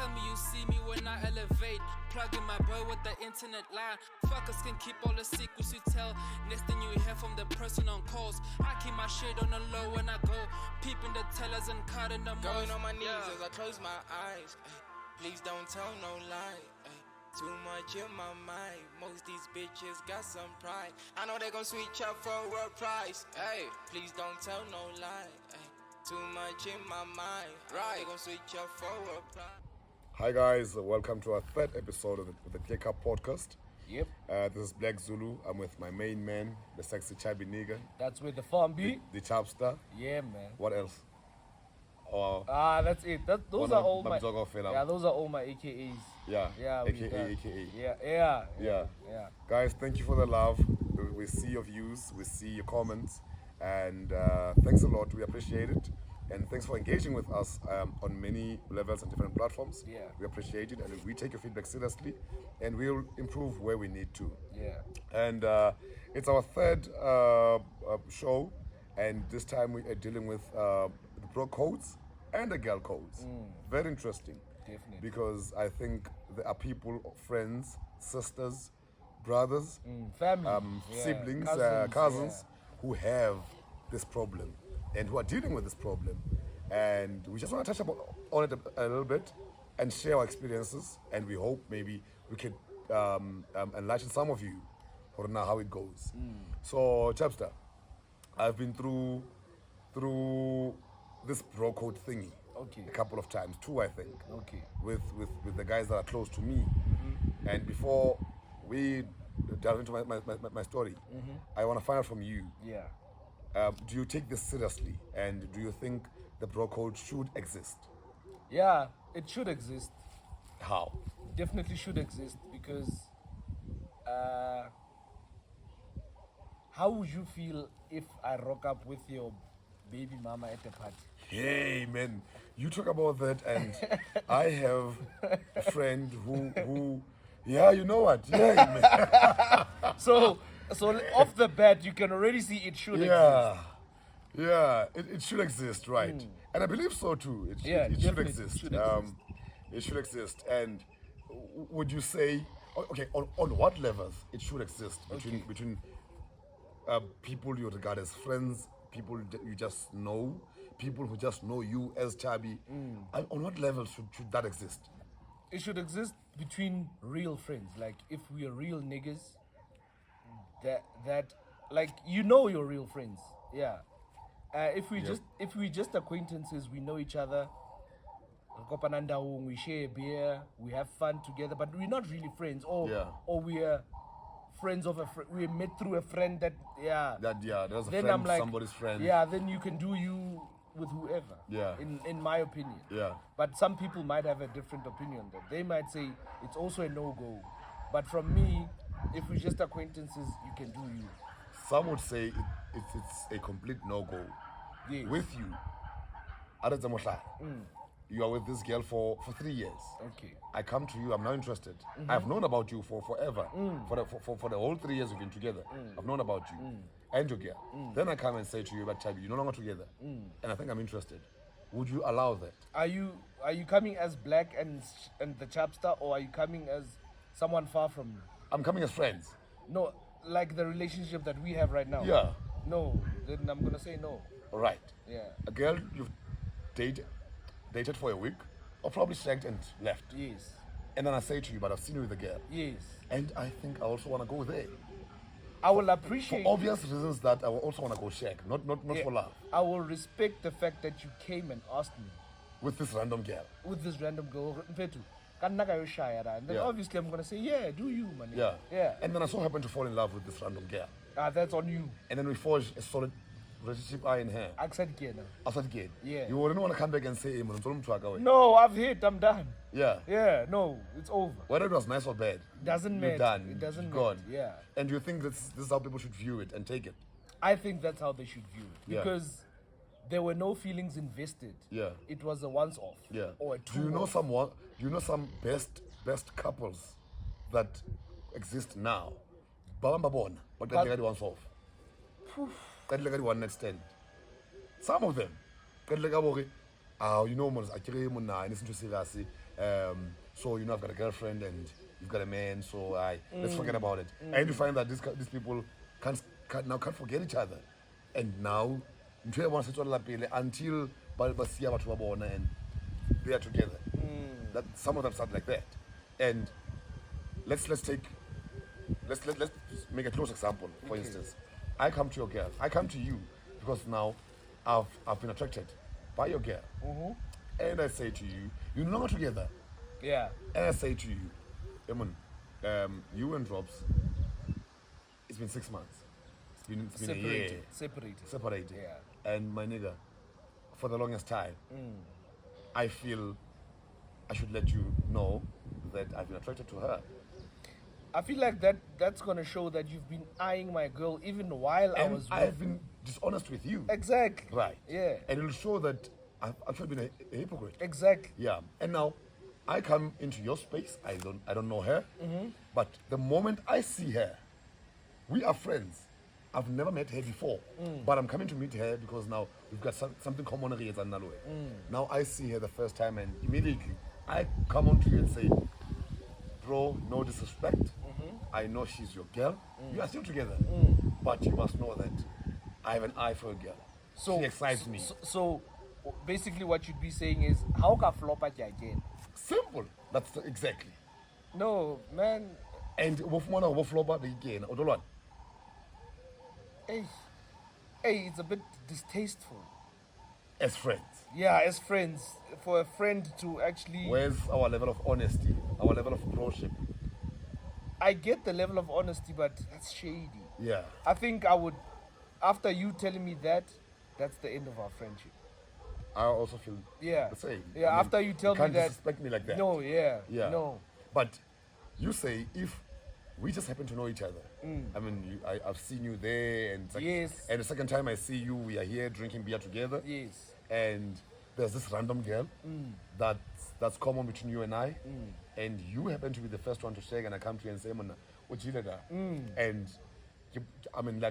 tell me you see me when I elevate. Plugging my bro with the internet line. Fuckers can keep all the secrets you tell. Next thing you hear from the person on calls. I keep my shit on the low when I go. Peeping the tellers and cutting the most. Going on my knees as I close my eyes. Please don't tell no lie. Too much in my mind. Most these bitches got some pride. I know they gon' switch up for a price. Hey, please don't tell no lie. Too much in my mind. Right, they gon' switch up for a price. Hi guys, welcome to our third episode of the TheClearCupPodcast. Yep. This is Blaq Zulu. I'm with my main man, the sexy Chabi nigga. That's where the farm be. The Tjhabster. Yeah, man. What else? That's it. Those are all my. Yeah, those are all my AKAs. Yeah. AKA. Yeah. Guys, thank you for the love. We see your views, we see your comments, and thanks a lot. We appreciate it. And thanks for engaging with us on many levels and different platforms. Yeah. We appreciate it, and we take your feedback seriously, and we'll improve where we need to. Yeah. And it's our third show, and this time we are dealing with the bro codes and the girl codes. Very interesting. Definitely. Because I think there are people, friends, sisters, brothers, family, siblings, cousins, cousins who have this problem and who are dealing with this problem. And we just want to touch on it a little bit and share our experiences, and we hope maybe we can enlighten some of you for now how it goes. So Tjhabster, I've been through this bro code thingy a couple of times, 2 I think, with the guys that are close to me. And before we delve into my story, I want to find out from you. Yeah. Do you take this seriously, and do you think the bro code should exist? Yeah, it should exist. How? Definitely should exist, because how would you feel if I rock up with your baby mama at the party? Hey man, you talk about that, and I have a friend who yeah, you know what? Yeah, man. So off the bat, you can already see it should exist. Yeah, it should exist, right? And I believe so too. It should exist. It should exist. And would you say, okay, on what levels it should exist between people you regard as friends, people that you just know, people who just know you as Chabi? On what levels should that exist? It should exist between real friends. Like, if we are real niggas, that like, you know, your real friends. Yeah. If we just acquaintances, we know each other. We share a beer, we have fun together, but we're not really friends. Or we are friends of a friend. We met through a friend that there's a then friend, I'm like, somebody's friend. Yeah, then you can do you with whoever. Yeah. In my opinion. Yeah. But some people might have a different opinion. That they might say it's also a no-go. But from me, if we're just acquaintances, you can do you. Some would say it's a complete no-go. Yes. With you, you are with this girl for 3 years. Okay. I come to you, I'm not interested. I've known about you for forever. For the whole 3 years we've been together. I've known about you and your girl. Then I come and say to you, but Chabi, you're no longer together. And I think I'm interested. Would you allow that? Are you coming as Blaq and the Tjhabster, or are you coming as someone far from you? I'm coming as friends. No, like the relationship that we have right now. Yeah. No, then I'm gonna say no. Right. Yeah. A girl you've dated for a week, or probably shagged and left. Yes. And then I say to you, but I've seen you with a girl. Yes. And I think I also want to go there. I will appreciate. For obvious reasons that I will also want to go shag, not for love. I will respect the fact that you came and asked me. With this random girl. With this random girl. And then obviously I'm gonna say, yeah, do you, man. Yeah. And then I so happen to fall in love with this random girl. That's on you. And then we forge a solid relationship in her. Accept again. Yeah. You wouldn't want to come back and say, no, I've hit, I'm done. Yeah. Yeah, no, it's over. Whether it was nice or bad. Doesn't matter. You're done. It doesn't matter. Matter. Yeah. And you think this is how people should view it and take it? I think that's how they should view it. Yeah. Because there were no feelings invested. Yeah. It was a once off. Yeah. Or a two. Do you know some best couples that exist now? Babambabona, but they got once off. They got one night stand. Some of them. You know, So I've got a girlfriend and you've got a man, so let's forget about it. And you find that these people can't forget each other, and now until and they are together. That some of them start like that, and let's make a close example. For instance, I come to your girl. I come to you because now I've been attracted by your girl, and I say to you, you're no longer together. Yeah. And I say to you, Eamon, you and Drops, it's been 6 months. It's been a year. Separated. Yeah. And my nigga, for the longest time, I feel I should let you know that I've been attracted to her. I feel like that's going to show that you've been eyeing my girl even while I've been dishonest with you. Exactly. Right. Yeah. And it'll show that I've actually been a hypocrite. Exactly. Yeah. And now I come into your space. I don't know her. But the moment I see her, we are friends. I've never met her before, but I'm coming to meet her because now we've got something common. Now I see her the first time, and immediately I come on to you and say, bro, no disrespect. I know she's your girl. You are still together, but you must know that I have an eye for a girl. She excites me. So basically what you'd be saying is, how can flop at you again? Simple. That's exactly. No, man. And we'll flop at again. Hey, it's a bit distasteful. As friends. Yeah, as friends. For a friend to actually... Where's our level of honesty? Our level of broship? I get the level of honesty, but that's shady. Yeah. I think I would... After you telling me that, that's the end of our friendship. I also feel the same. Yeah, after you tell me that... You can't disrespect me like that. No, no. But you say, if we just happen to know each other. I mean, I've seen you there, and it's like, yes. And the second time I see you, we are here drinking beer together. Yes. And there's this random girl that's common between you and I, and you happen to be the first one to shake, and I come to you and say, and I mean,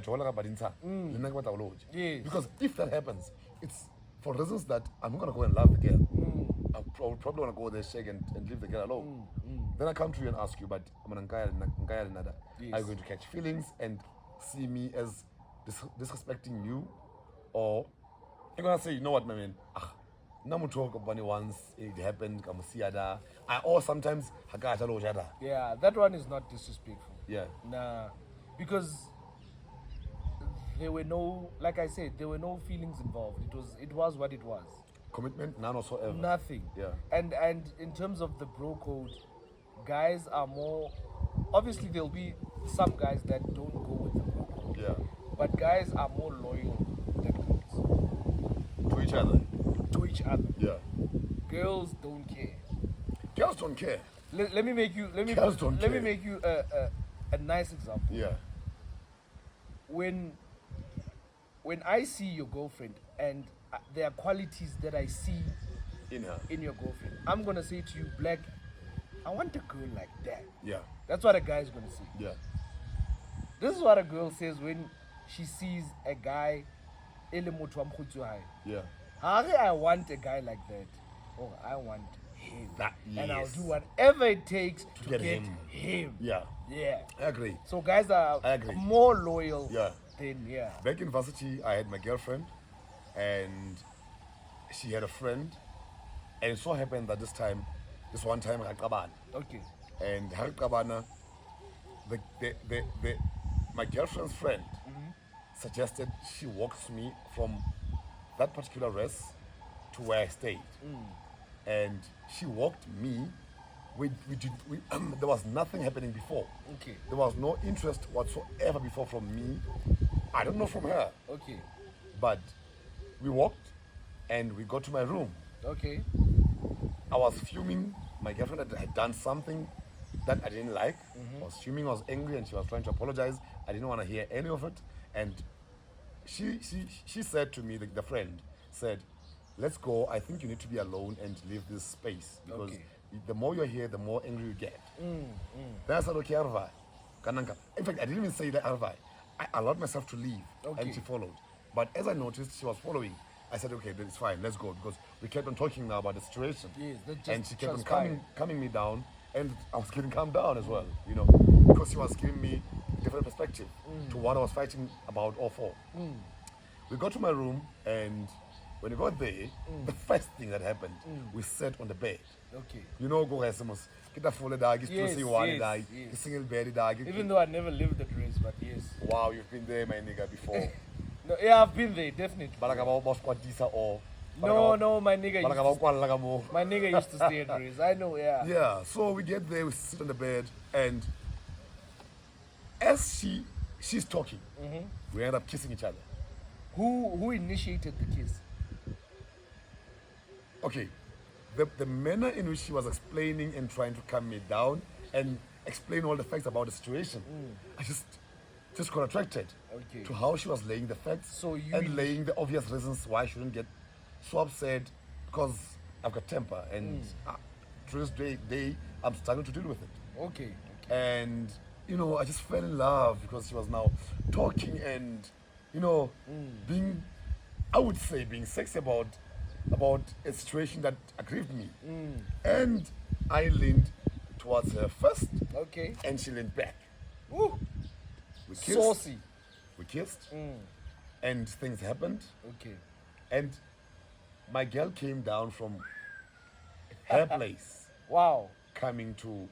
yes. Because if that happens, it's for reasons that I'm not gonna go and love the girl. I probably want to go there, shake, and leave the girl alone. Then I come to you and ask you, but are you going to catch feelings and see me as disrespecting you? Or you're going to say, you know what, my man? Namu talk about it once, it happened, or sometimes, yeah, that one is not disrespectful. Yeah. Nah, because there were no, like I said, there were no feelings involved. It was what it was. Commitment, none whatsoever. Nothing. Yeah. And in terms of the bro code, guys are more. Obviously, there'll be some guys that don't go with the bro code. Yeah. But guys are more loyal than girls. To each other. To each other. Yeah. Girls don't care. Girls don't care. Let me make you. Let me make you a nice example. Yeah. When I see your girlfriend and there are qualities that I see in your girlfriend, I'm gonna say to you, Blaq, I want a girl like that. Yeah. That's what a guy's gonna say. Yeah. This is what a girl says when she sees a guy. Yeah. I want a guy like that. Oh, I want him. And I'll Yes. do whatever it takes to get him. Yeah. Yeah. I agree. So guys are I agree. more loyal Yeah. than Back in varsity, I had my girlfriend, and she had a friend, and it so happened that this one time, Okay. and my girlfriend's friend suggested she walks me from that particular rest to where I stayed, and she walked me. There was nothing happening before. Okay. There was no interest whatsoever before from me. I don't know from her. Okay. But we walked and we got to my room. Okay. I was fuming. My girlfriend had done something that I didn't like. I was fuming, I was angry, and she was trying to apologize. I didn't want to hear any of it. And she said to me, the friend said, let's go. I think you need to be alone and leave this space. Because the more you're here, the more angry you get. Then I said, okay, Arvai. In fact, I didn't even say that, Arvai. I allowed myself to leave, and she followed. But as I noticed she was following, I said, okay, then it's fine, let's go, because we kept on talking now about the situation. Yes, that just and she kept on transpired. calming me down, and I was getting calmed down as well, you know, because she was giving me a different perspective to what I was fighting about or for. We got to my room, and when we got there, the first thing that happened, we sat on the bed. Okay. You know, go SMS. Get a full dog, it's Yes, two one yes, dog, yes. a single bed dog. Even though I never lived that race, but yes. Wow, you've been there, my nigga, before. No, yeah, I've been there, definitely. But like about boss quadisa or No, my nigga but like used about like more. to, my nigga used to stay at race. I know, yeah. Yeah, so we get there, we sit on the bed, and as she's talking, we end up kissing each other. Who initiated the kiss? Okay, the manner in which she was explaining and trying to calm me down and explain all the facts about the situation, I just got attracted Okay. to how she was laying the facts So you and laying the obvious reasons why I shouldn't get so upset, because I've got temper, and to this day I'm struggling to deal with it. Okay. And you know, I just fell in love because she was now talking and, you know, being, I would say, being sexy about a situation that aggrieved me. And I leaned towards her first, Okay. and she leaned back. Ooh, We kissed. saucy. We kissed, and things happened. Okay. And my girl came down from her place, Wow. coming to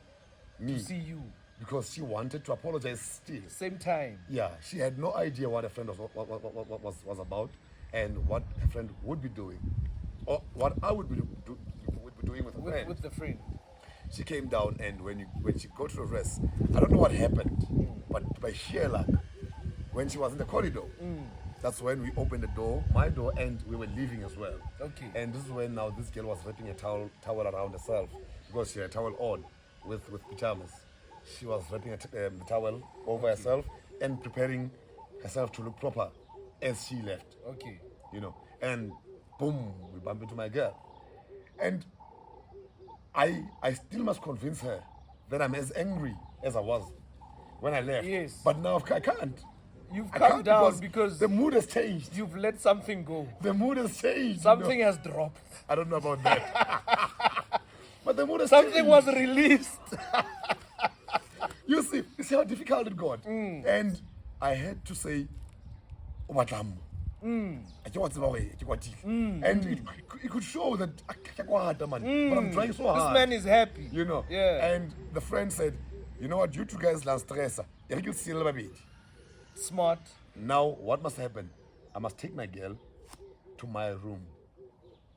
me, See you. because she wanted to apologize still. Same time. Yeah, she had no idea what her friend was about, and what her friend would be doing, or what I would be doing with her friend. With the friend. She came down, and when she got to the rest, I don't know what happened, but by sheer luck, when she was in the corridor, that's when we opened the door, my door, and we were leaving as well. Okay. And this is when now this girl was wrapping a towel around herself, because she had a towel on with pajamas. She was wrapping the towel over herself and preparing herself to look proper as she left. Okay. You know, and boom, we bump into my girl. And I still must convince her that I'm as angry as I was when I left. Yes. But now I can't. You've I calmed can't down because the mood has changed. you've let something go. The mood has changed. Something you know. has dropped. I don't know about that. But the mood has Something changed. was released. You see how difficult it got. And I had to say, oh, madam. And it could show that but I'm trying so This hard. man is happy. You know. Yeah. And the friend said, you know what, you two guys last stress. Smart. Now what must happen? I must take my girl to my room.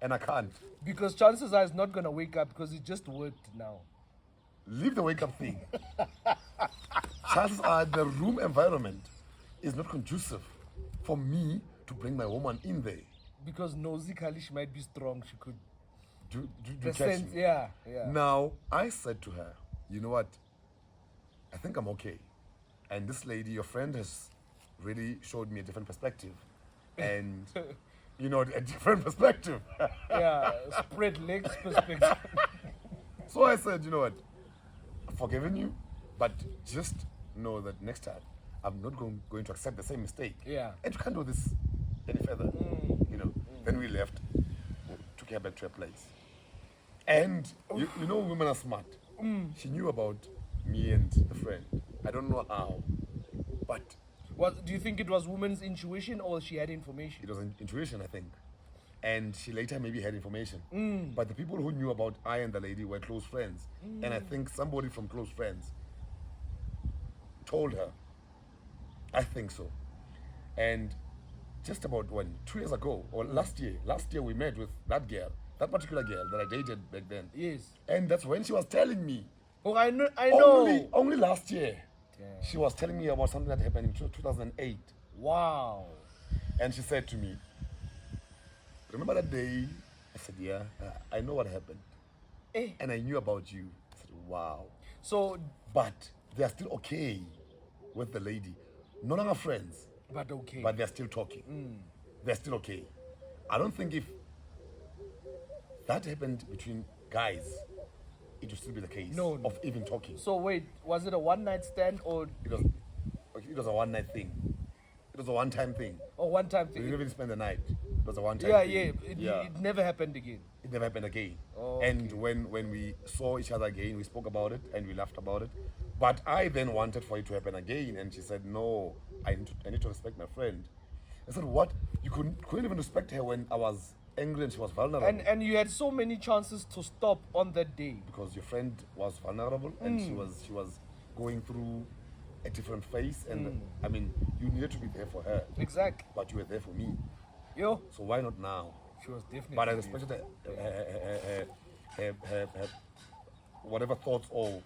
And I can't. Because chances are he's not going to wake up because he just worked now. Leave the wake up thing. Chances are the room environment is not conducive for me to bring my woman in there. Because nosy Kalish might be strong. She could. Do The catch sense, me? yeah. Now, I said to her, you know what? I think I'm okay. And this lady, your friend, has really showed me a different perspective. And, you know, a different perspective. Yeah, spread legs perspective. So I said, you know what? I've forgiven you, but just know that next time I'm not going to accept the same mistake. Yeah. And you can't do this any further. You know. Then we left, took her back to her place. And you know, women are smart. She knew about me and the friend. I don't know how, but Do you think it was woman's intuition or she had information? it was an intuition, I think. And she later maybe had information. But the people who knew about I and the lady were close friends. And I think somebody from close friends told her. I think so. And just about 2 years ago, or last year we met with that particular girl that I dated back then. Yes. And that's when she was telling me. Oh, I know. Only last year. Damn. She was telling me about something that happened in 2008. Wow. And she said to me, remember that day? I said, yeah, I know what happened. And I knew about you. I said, wow. So, But they're still okay with the lady. No longer friends, but okay. but they're still talking. They're still okay. I don't think if that happened between guys, it would still be the case No. of even talking. So wait, was it a one-night stand or It was a one-night thing. It was a one-time thing. one-time We thing? didn't even spend the night. It was a one-time Yeah, thing. it never happened again. It never happened again. Oh, and okay. when we saw each other again, we spoke about it and we laughed about it. But I then wanted for it to happen again, and she said, "No, I need to respect my friend." I said, "What? You couldn't even respect her when I was angry and she was vulnerable." And you had so many chances to stop on that day. Because your friend was vulnerable and she was going through a different phase, and I mean, you needed to be there for her. Exactly. But you were there for me. Yo, So why not now? she was definitely. But I respected her whatever thoughts or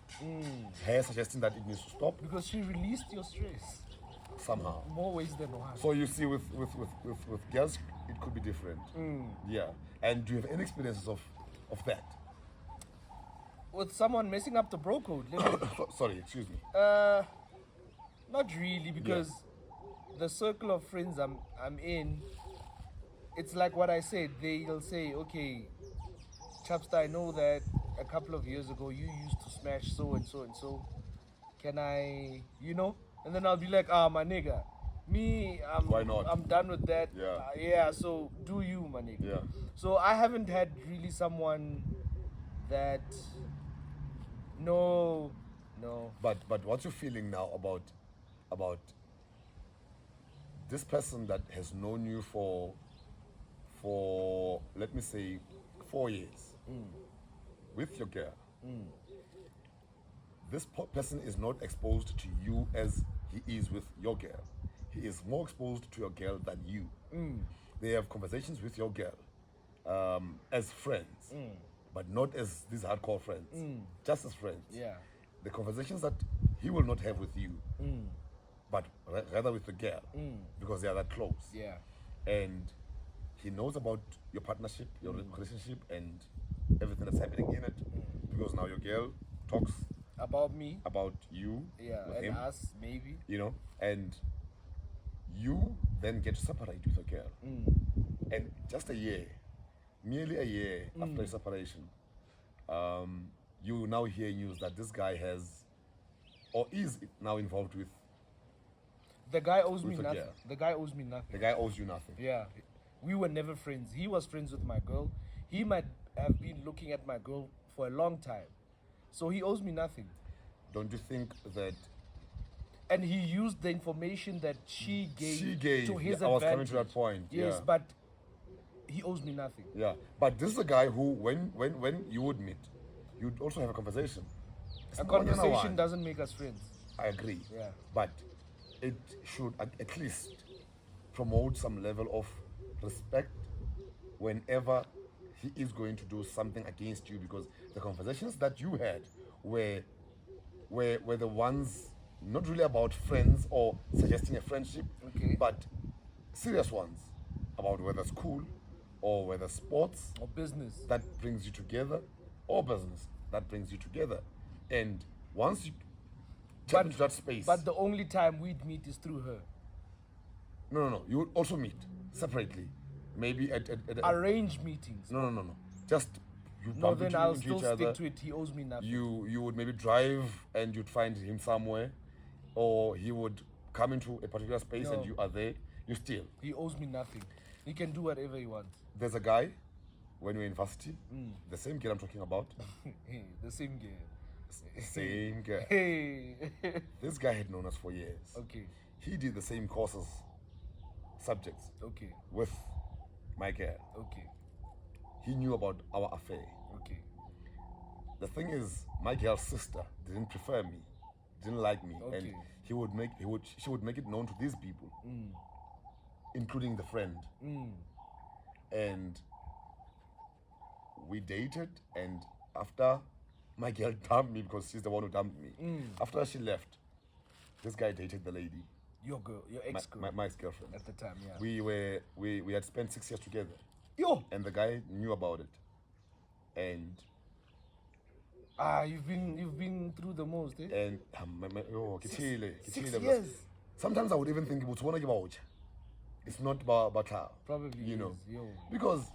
her suggesting that it needs to stop because she released your stress somehow. more ways than one. So you see, with girls, it could be different. Yeah. And do you have any experiences of that? With someone messing up the bro code, Sorry, excuse me. not really, because the circle of friends I'm in, it's like what I said. They'll say, okay, Tjhabster, I know that a couple of years ago you used to smash so and so and so. Can I, And then I'll be like, my nigga, Why not? I'm done with that. Yeah. So do you, my nigga. Yeah. So I haven't had really someone that, no. But what's your feeling now about this person that has known you for let me say 4 years with your girl? This person is not exposed to you as he is with your girl. He is more exposed to your girl than you. They have conversations with your girl as friends, but not as these hardcore friends, just as friends. Yeah. The conversations that he will not have with you, but rather with the girl, because they are that close. Yeah. And he knows about your partnership, your relationship, and everything that's happening in it, because now your girl talks About me. about you, Yeah, with and him, us, maybe. and you then get to separate with your girl. And just merely a year after separation, you now hear news that this guy has, or is now involved with. The guy owes me With a nothing. girl. The guy owes me nothing. The guy owes you nothing. Yeah. We were never friends. He was friends with my girl. He might have been looking at my girl for a long time. So he owes me nothing. Don't you think that And he used the information that she gave to his I was coming advantage. to that point. Yes, yeah. but he owes me nothing. Yeah, but this is a guy who, when you would meet, you'd also have a conversation. It's A not one on conversation one. doesn't make us friends. I agree. Yeah. But it should at least promote some level of respect whenever he is going to do something against you, because the conversations that you had were the ones not really about friends or suggesting a friendship, Okay. but serious ones about whether school or whether sports Or business. that brings you together, or business that brings you together. And once you tap into that space, But the only time we'd meet is through her. no, you would also meet separately, maybe at Arrange meetings. no, just you No, bump then into I'll each still other. stick to it. He owes me nothing. You would maybe drive and you'd find him somewhere, or he would come into a particular space No. and you are there. You still. He owes me nothing. He can do whatever he wants. There's a guy when we were in university, the same girl I'm talking about, Hey, the same girl. same girl. Hey. This guy had known us for years. Okay. He did the same courses, subjects Okay. with my girl. Okay. He knew about our affair. Okay. The thing is, my girl's sister didn't prefer me, didn't like me, and Okay. she would make it known to these people, including the friend. And we dated, and after my girl dumped me, because she's the one who dumped me, after she left, this guy dated the lady, Your girl, your ex-girl. my ex-girlfriend. At the time, yeah. We had spent 6 years together, Yo! and the guy knew about it. And You've been through the most, eh? and kitile. 6 years. Sometimes I would even think it's not about Probably you know, is, yo. because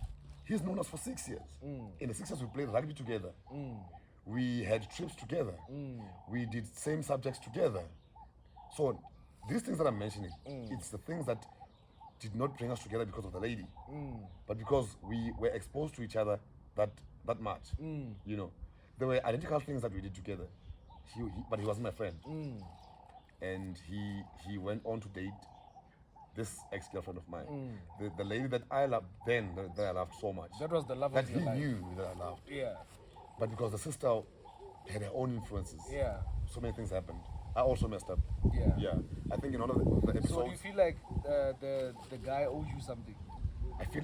he's known us for 6 years. In the 6 years we played rugby together. We had trips together. We did same subjects together. So these things that I'm mentioning, it's the things that did not bring us together because of the lady, but because we were exposed to each other that much. You know, there were identical things that we did together. But he wasn't my friend, and he went on to date this ex-girlfriend of mine, the lady that I loved then, that I loved so much. That was the love that of your he life. knew that I loved. Yeah. But because the sister had her own influences, Yeah. so many things happened. I also messed up. Yeah. Yeah. I think in one of the episodes. So do you feel like the guy owes you something? I feel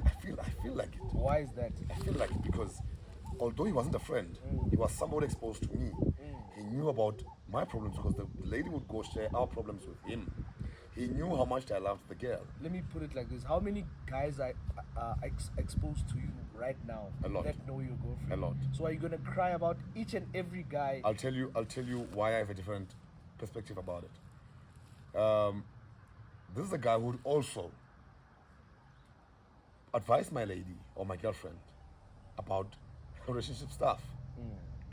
like it. Why is that? I feel like it because although he wasn't a friend, he was somewhat exposed to me. He knew about my problems because the lady would go share our problems with him. He knew how much I loved the girl. Let me put it like this: how many guys are exposed to you right now A lot. that know your girlfriend? A lot. So are you gonna cry about each and every guy? I'll tell you why I have a different perspective about it. This is a guy who would also advise my lady or my girlfriend about relationship stuff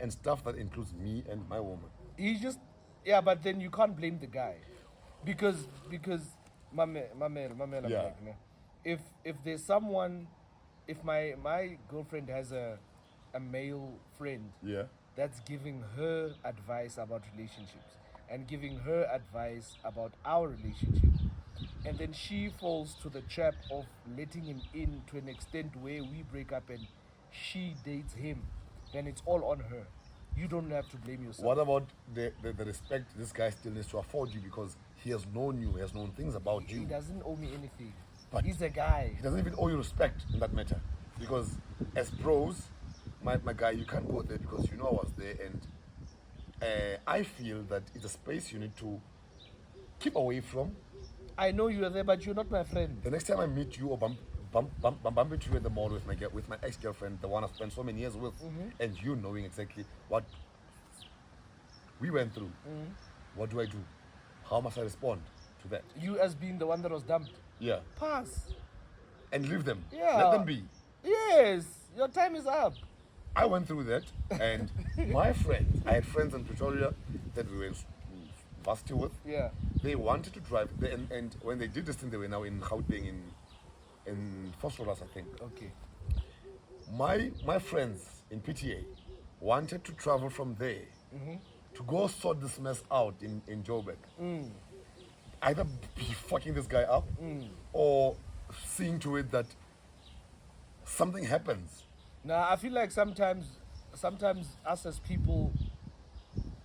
and stuff that includes me and my woman. Yeah, but then you can't blame the guy because Yeah. if there's someone, if my girlfriend has a male friend Yeah. that's giving her advice about relationships and giving her advice about our relationship, and then she falls to the trap of letting him in to an extent where we break up and she dates him, then it's all on her. You don't have to blame yourself. What about the respect this guy still needs to afford you because he has known you, he has known things about He you. doesn't owe me anything. But he's a guy. He doesn't even owe you respect in that matter. Because as bros, my guy, you can't go there because you know I was there, and I feel that it's a space you need to keep away from. I know you are there, but you're not my friend. The next time I meet you or bump into you at the mall with my ex-girlfriend, the one I spent so many years with, and you knowing exactly what we went through, what do I do? How must I respond to that? You as being the one that was dumped. Yeah. Pass. And leave them. Yeah. Let them be. Yes, your time is up. I went through that, and my friends, I had friends in Pretoria that we were in varsity with. Yeah. They wanted to drive, and when they did this thing, they were now in Gauteng, in Phosphorus, I think. Okay. My friends in PTA wanted to travel from there to go sort this mess out in Joburg. Either be fucking this guy up or seeing to it that something happens. Now I feel like sometimes us as people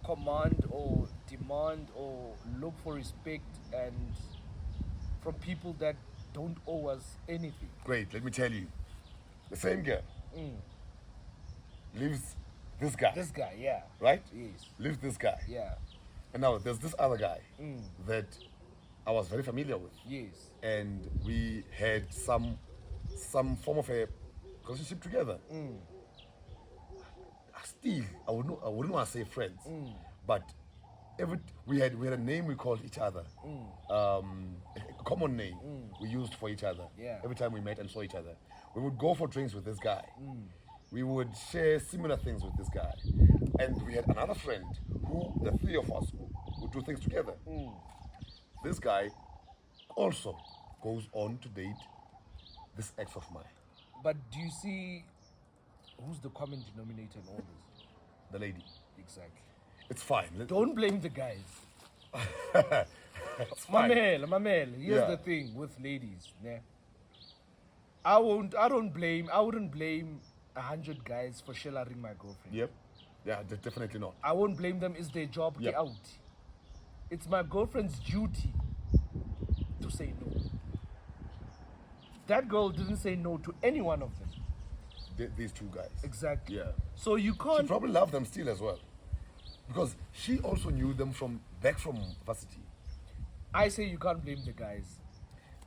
command or demand or look for respect and from people that don't owe us anything. Great, let me tell you. The same girl leaves this guy. This guy, yeah. Right? Yes. Leaves this guy. Yeah. And now there's this other guy that I was very familiar with. Yes. And we had some form of a relationship together. Still, I wouldn't want to say friends, but we had a name we called each other, a common name we used for each other. Yeah. Every time we met and saw each other, we would go for drinks with this guy. We would share similar things with this guy, and we had another friend who the three of us would do things together. This guy also goes on to date this ex of mine. But do you see who's the common denominator in all this? The lady. Exactly. It's fine. Don't blame the guys. It's fine. Mamel, here's Yeah. the thing with ladies. Yeah. I wouldn't blame 100 guys for shellering my girlfriend. Yep. Yeah, definitely not. I won't blame them. It's their job. Get Yep. out. It's my girlfriend's duty to say no. That girl didn't say no to any one of them. These two guys. Exactly. Yeah. So you She can't. probably loved them still as well. Because she also knew them back from varsity. I say you can't blame the guys.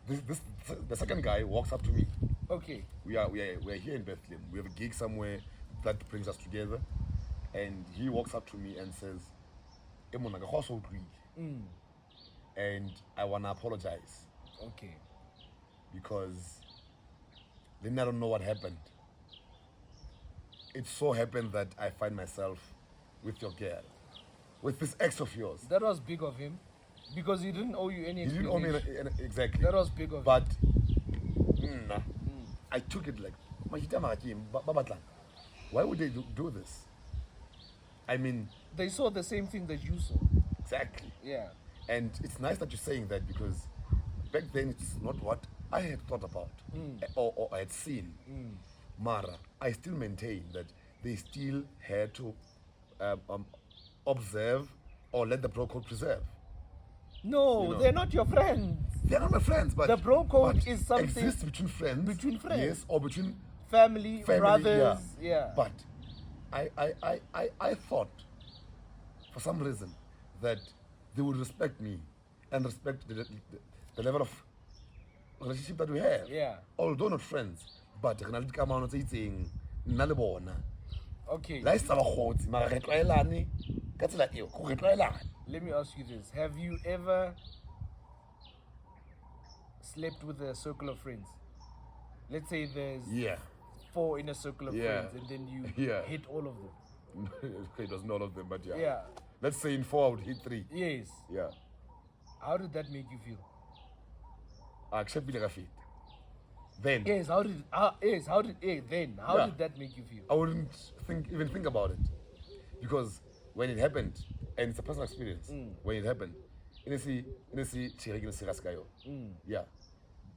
The second guy walks up to me. Okay. We are here in Bethlehem. We have a gig somewhere that brings us together. And he walks up to me and says, and I wanna apologize Okay. because then I don't know what happened. It so happened that I find myself with your girl, with this ex of yours. That was big of him, because he didn't owe you any. He didn't owe me explanation. exactly. That was big of him. But I took it like, why would they do this? I mean, they saw the same thing that you saw. Exactly. Yeah. And it's nice that you're saying that, because back then it's not what I had thought about or I had seen. Mara, I still maintain that they still had to observe or let the bro code preserve. No, You know. they're not your friends. They're not my friends, but The bro code but is something exists between friends. between friends. Yes, or between Family, brothers. Yeah. But I thought, for some reason, that they would respect me and respect the level of relationship that we have. Yeah. Although not friends, but Okay. let me ask you this. Have you ever slept with a circle of friends? Let's say there's 4 in a circle of friends, and then you hit all of them. It was not all of them, but yeah. Yeah. Let's say in 4 I would hit 3. Yes. Yeah. How did that make you feel? Accept it. Then. Yes. How did that make you feel? I wouldn't even think about it, because when it happened, and it's a personal experience, when it happened, yeah,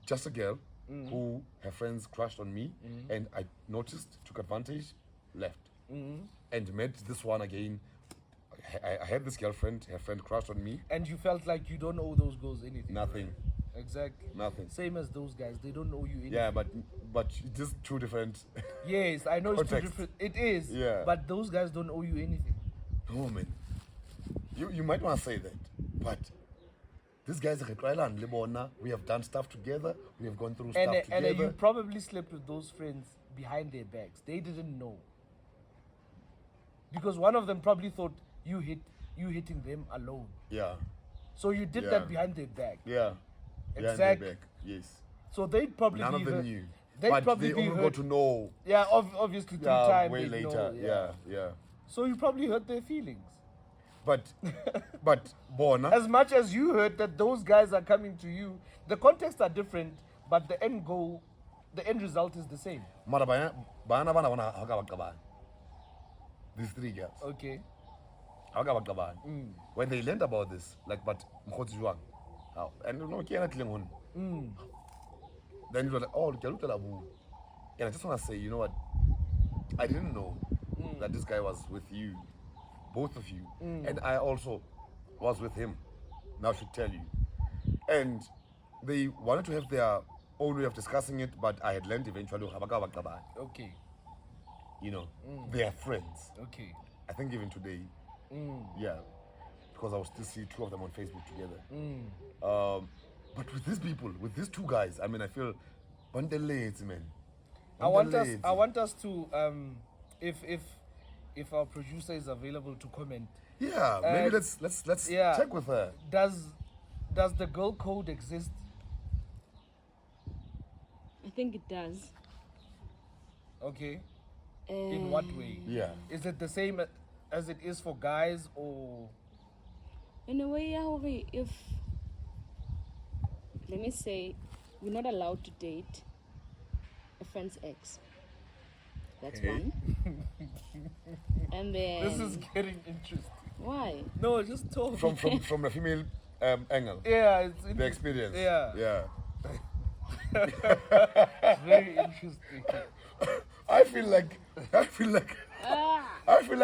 just a girl who her friends crushed on me, and I noticed, took advantage, left, and met this one again. I had this girlfriend, her friend crushed on me, and you felt like you don't owe those girls anything. Nothing. Exactly. Nothing. Same as those guys. They don't owe you anything. Yeah, but it is 2 different. Yes, I know it's 2 different. It is. Yeah. But those guys don't owe you anything. Oh man, you might want to say that, but these guys are we have done stuff together. We have gone through stuff together. And you probably slept with those friends behind their backs. They didn't know, because one of them probably thought you hitting them alone. Yeah. So you did that behind their back. Yeah. Exactly. Behind their back. Yes. So they'd probably none of them knew. But they only got to know. Yeah, obviously through time. Way later. Know, Yeah. So you probably hurt their feelings. But Bona. As much as you heard that those guys are coming to you, the contexts are different, but the end goal, the end result is the same. These 3 girls. Okay. When they learned about this, like, but and then it was like, oh, and I just want to say, you know what? I didn't know that this guy was with you, both of you, and I also was with him. Now I should tell you. And they wanted to have their own way of discussing it, but I had learned eventually. Okay. You know, they are friends. Okay. I think even today, yeah, because I will still see 2 of them on Facebook together. But with these people, with these 2 guys, I mean, I feel bandelates, man. I want us to if our producer is available to comment. Yeah, maybe let's check with her. Does the girl code exist? I think it does. Okay. In what way? Yeah. Is it the same as it is for guys, or? In a way, if let me say, we're not allowed to date a friend's ex. That's one. And then This is getting interesting. why? No, just talk. From the female angle. Yeah, it's The experience. Yeah. Yeah. It's very interesting. I feel like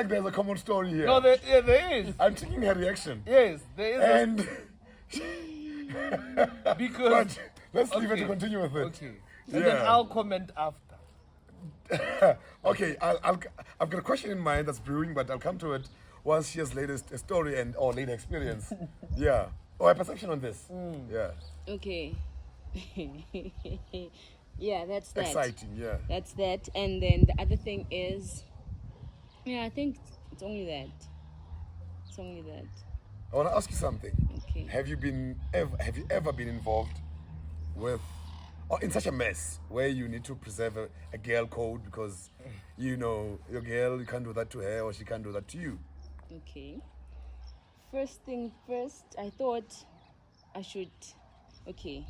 there's a common story here. No, there is. I'm taking her reaction. Yes, there is. And Because but let's leave her to okay. continue with it. Okay. And then I'll comment after. Okay, I've got a question in mind that's brewing, but I'll come to it once she has laid a story or laid experience. Yeah. Or a perception on this. Yeah. Okay. Yeah, that's that. Exciting, yeah. That's that. And then the other thing is, yeah, I think it's only that. It's only that. I want to ask you something. Okay. Have you ever been involved with, or in such a mess where you need to preserve a girl code because, you know, your girl, you can't do that to her or she can't do that to you? Okay. First thing first, I thought I should. Okay.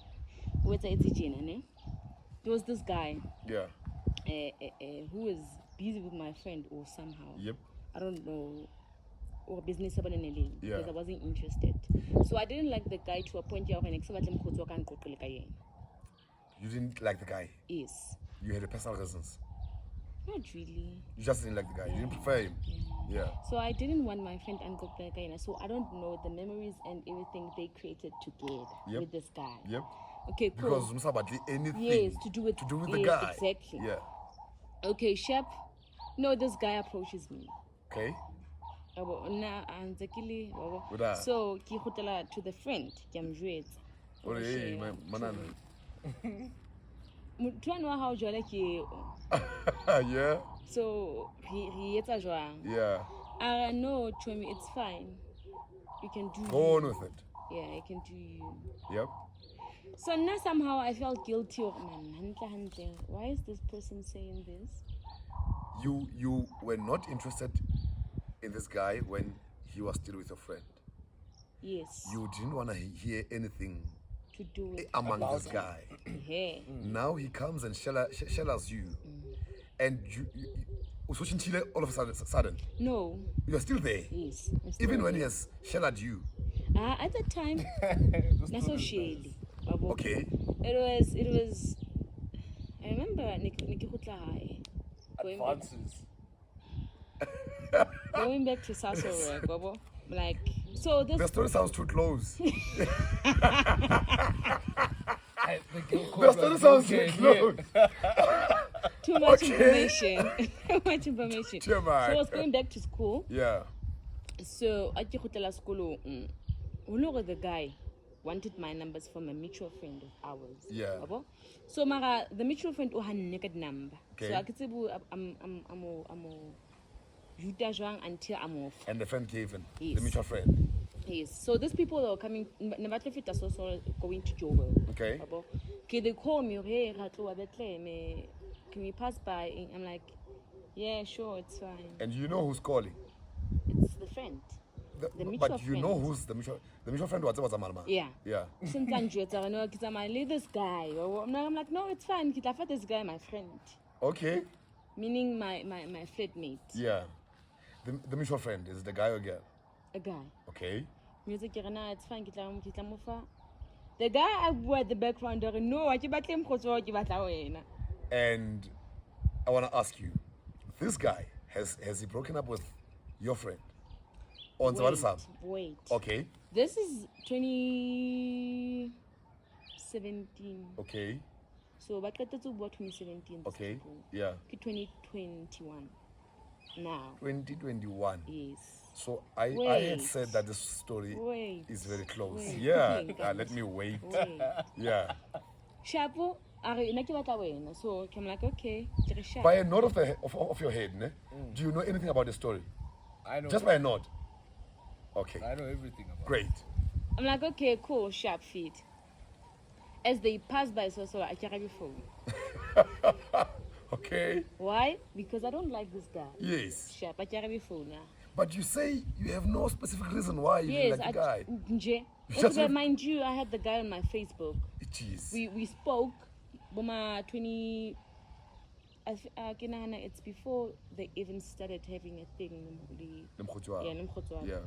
What's it, Gina? there was this guy Yeah. who was busy with my friend or somehow. Yep. I don't know. Or business because Yeah. I wasn't interested. So I didn't like the guy to a point where You didn't like the guy. Yes. You had a personal reasons. Not really. You just didn't like the guy. You didn't prefer him. Yeah. So I didn't want my friend Uncle Blaq, so I don't know the memories and everything they created together with this guy. Yep. Okay, cool. Because Musabati anything. Yes, to do with the guy. Exactly. Yeah. Okay, Shep. No, this guy approaches me. Okay. So ke khotela to the friend ke amjwetsa Hey, manana. motho wa how jwale ke Yeah. so he etsa jwang Yeah. no Chomi, it's fine, you can do Go on with it. yeah, I can do you. Yep. So now somehow I felt guilty of man why is this person saying this? You were not interested in this guy when he was still with your friend. Yes. You didn't want to hear anything to do with among this guy. Yeah. Now he comes and shells you, and you all of a sudden. No. You're still there. Yes. Even when he has shelled you. At that time, that's so shady. Okay. It was. I remember going back to Sasol, like so. The story sounds too close. The story sounds too close. Too much information. Too much information. So I was going back to school. Yeah. So at the school, the guy wanted my numbers from a mutual friend of ours. Yeah. So Mara, the mutual friend had naked number. Okay. So I could say I'm until I'm off. And the friend gave him. Yes. The mutual friend. Yes. So these people are coming. Never fit us also going to Joburg. Okay. Okay. They call me. Hey, can we pass by? I'm like, yeah, sure, it's fine. And you know who's calling? It's the friend. The mutual but you friend. know who's the mutual friend was Malma. Yeah. Yeah. Sometimes you leave this guy. I'm like, no, it's fine. This guy, my friend. Okay. Meaning my flatmate. Yeah. The mutual friend is the guy or girl? A guy. Okay. Music, it's fine. The guy I at the background, no, I and I want to ask you, this guy, has he broken up with your friend? Wait. Okay. This is 2017. Okay. So, but let's do about 2017. Okay. Yeah. 2021. Now. 2021. Yes. So I had said that this story is very close. Wait. Yeah. Let me wait. Yeah. Shapo, so I'm like, okay. By a nod of your head, ne? Do you know anything about the story? I know. Just by a nod. Okay. I know everything about it. Great. I'm like, okay, cool, sharp feet. As they pass by, so I carry the phone. Okay. Why? Because I don't like this guy. Yes. Sharp, I carry the phone now. But you say you have no specific reason why you didn't like the guy. Yes, mind you, I had the guy on my Facebook. Jeez. We spoke, Boma 20. It's before they even started having a thing. Yeah.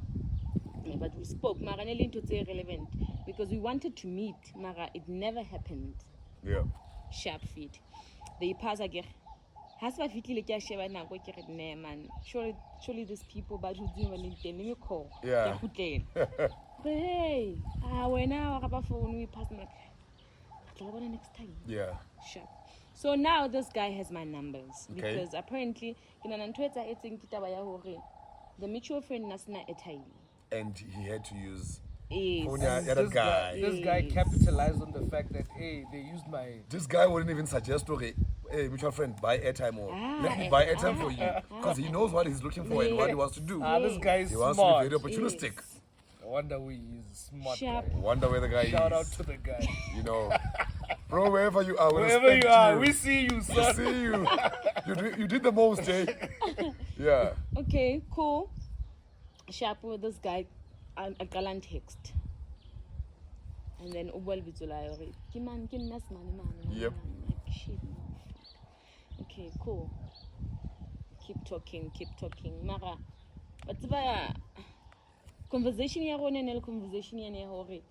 But we spoke. Mara to say relevant because we wanted to meet. Mara, it never happened. Yeah. Sharp feet. They pass again. Has my feet like a sheva now? Go get man. Surely these people, but who do let me call. Yeah. Hey, when now I phone we pass like. Next time. Yeah. Sharp. So now this guy has my numbers because Okay. apparently the mutual friend nasna etai. And he had to use Yes. This guy capitalized on the fact that they used my. This guy wouldn't even suggest, okay, hey, mutual friend, buy airtime or let me buy airtime for you. Because he knows what he's looking for and what he wants to do. This guy is He smart. wants to be very opportunistic. Yes. I wonder where he is smart. Sharp. Guy. Wonder where the guy Shout out is. to the guy. You know. Bro, wherever you are, we Wherever respect you are, we see you, We son. see you. You did the most, eh? Yeah. Okay, cool. Sharp with this guy, a gallant text. And then Ubal Bitula, Kiman, Kim Nasman, man. Yep. shit. Okay, cool. Keep talking. Mara, what's about conversation ya rona ne conversation ya ne hore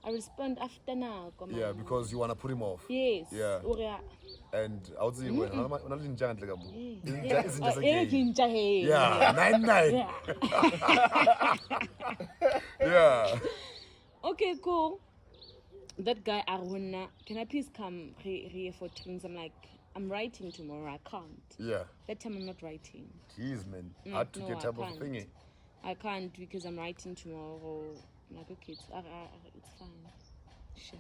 I respond after now. Yeah, because you want to put him off. Yes. Yeah. And I would say, when I'm not in giant like a boo. Isn't just a game. Yeah, 9-9. Yeah. Okay, cool. That guy Aruna, can I please come here for drinks? I'm like, I'm writing tomorrow. I can't. Yeah. That time I'm not writing. Jeez, man. Hard to get type of thingy. I can't because I'm writing tomorrow. I'm like, okay, it's fine. Sure.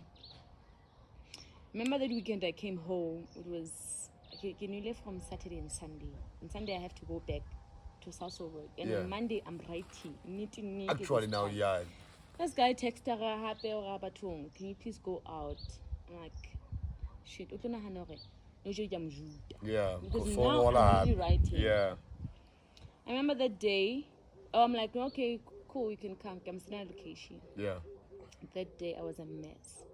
Remember that weekend I came home? It was, can you leave from Saturday and Sunday? On Sunday I have to go back to South work. And on Monday I'm writing, meeting. Actually now, yeah. This guy texted her, can you please go out? I'm like, shit, yeah, because now I'm really writing. Yeah. I remember that day, I'm like, okay, cool, you can come. I'm sitting at location. Yeah. That day I was a mess.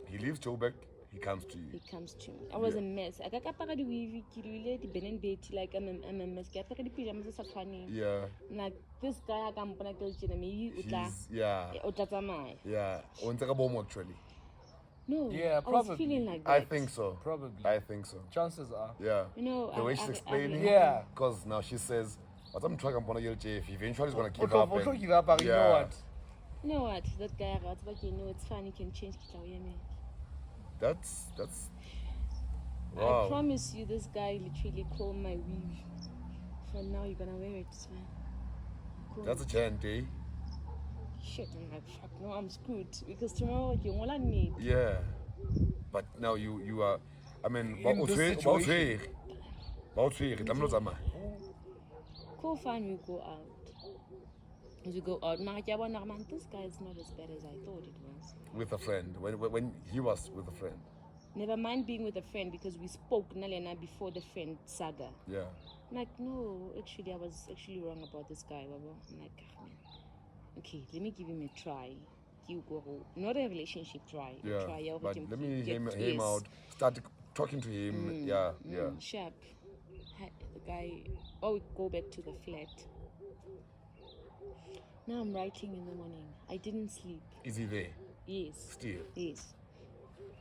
He leaves Joburg, he comes to you. He comes to me. I was a mess. I got the weavy, like I'm a mess. I got the pajamas are funny. Yeah. Like this guy I can't maybe yeah. Yeah. Actually. No. Yeah, I was feeling like that. I think so. Probably. I think so. Chances are. Yeah. You know, the way she's explaining. Yeah. Because now she says, I'm trying to if eventually he's going to give You up. know what? You know what? That guy, but you know, it's fine. You can change. That's. Wow. I promise you, this guy literally called my weave. For now, you're gonna wear it. It's fine. Cool. That's a chant, eh? Shit, I'm like, fuck, no, I'm screwed. Because tomorrow, you all I need. Yeah. But now you are, I mean, in this situation. Cool, fine, we go out. As we go out, this guy is not as bad as I thought it was. With a friend, when he was with a friend. Never mind being with a friend because we spoke Nalena before the friend saga. Yeah. I'm like, no, actually, I was actually wrong about this guy, Baba. I'm like, man, okay, let me give him a try. You go, not a relationship try. Yeah, try, but let me hear him out. Start talking to him. Yeah. Sharp. The guy. Oh, we go back to the flat. Now I'm writing in the morning. I didn't sleep. Is he there? Yes. Still? Yes.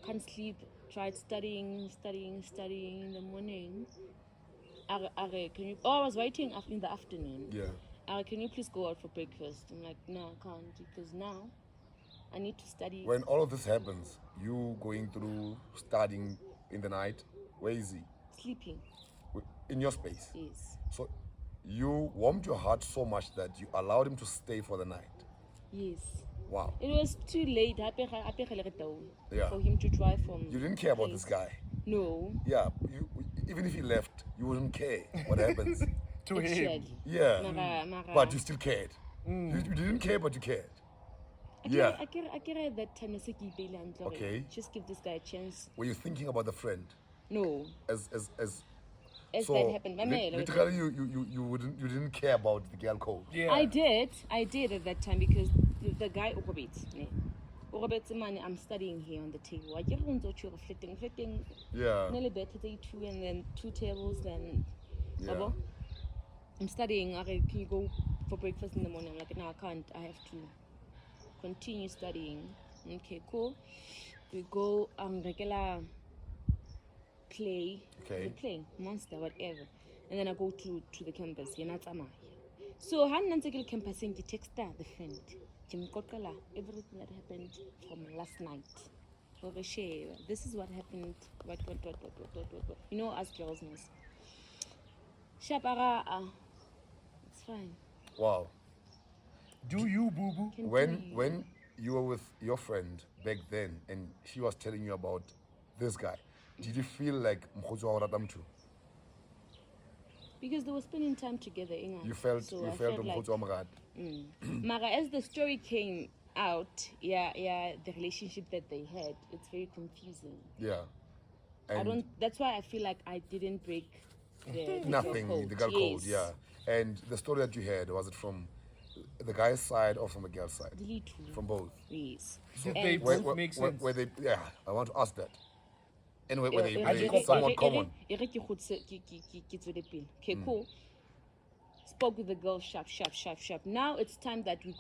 Can't sleep. Tried studying in the morning. Can you? Oh, I was writing in the afternoon. Yeah. Can you please go out for breakfast? I'm like, no, I can't because now I need to study. When all of this happens, you going through studying in the night, where is he? Sleeping. In your space? Yes. So you warmed your heart so much that you allowed him to stay for the night? Yes. Wow. It was too late for him to drive from. You didn't care about this guy? No. Yeah. Even if he left, you wouldn't care what happens. To him. Yeah. But you still cared. You didn't care, but you cared. Yeah. I care that time. Okay. Just give this guy a chance. Were you thinking about the friend? No. As so that happened. Literally, you didn't care about the girl code. Yeah. I did at that time because the guy I'm studying here on the table. I get reflecting. Yeah. Nearly better day 2 and then 2 tables then. Yeah. I'm studying. Can you go for breakfast in the morning? I'm like, no, I can't. I have to continue studying. Okay, cool. We go regular play. Okay. Play monster, whatever. And then I go to the campus. So Hannan campus in the text the friend. Everything that happened from last night. Overshare. This is what happened. What. You know, us girls knows. Shapara. It's fine. Wow. Do you, boo boo? When you were with your friend back then and she was telling you about this guy, did you feel like too? Because they were spending time together. You felt like, Mara, as the story came out, the relationship that they had, it's very confusing. Yeah. And that's why I feel like I didn't break the girl code, yeah. And the story that you heard, was it from the guy's side or from the girl's side? Delete. From both. Yes. Did they both make sense? I want to ask that. And when they somewhat common. Okay, cool. Spoke with the girl, sharp. Now it's time that we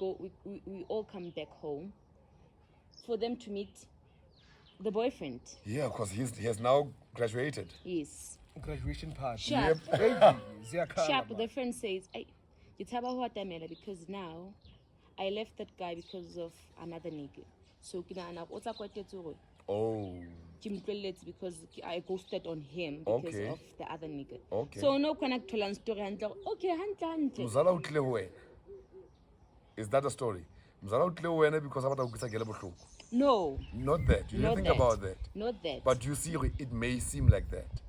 all come back home for them to meet the boyfriend. Yeah, because he has now graduated. Yes. Graduation party. Sharp. Yep. Sharp, the friend says, "Hey, it's about what because now I left that guy because of another nigga. So Oh. because I ghosted on him because of the other nigga. Okay. So no connect to land story and okay, hantle. Mzala utle huwe. Is that a story? Mzala utle huwe because abata ukisa gele bohloko. No. Not that. You didn't think about that. Not that. But you see, it may seem like that.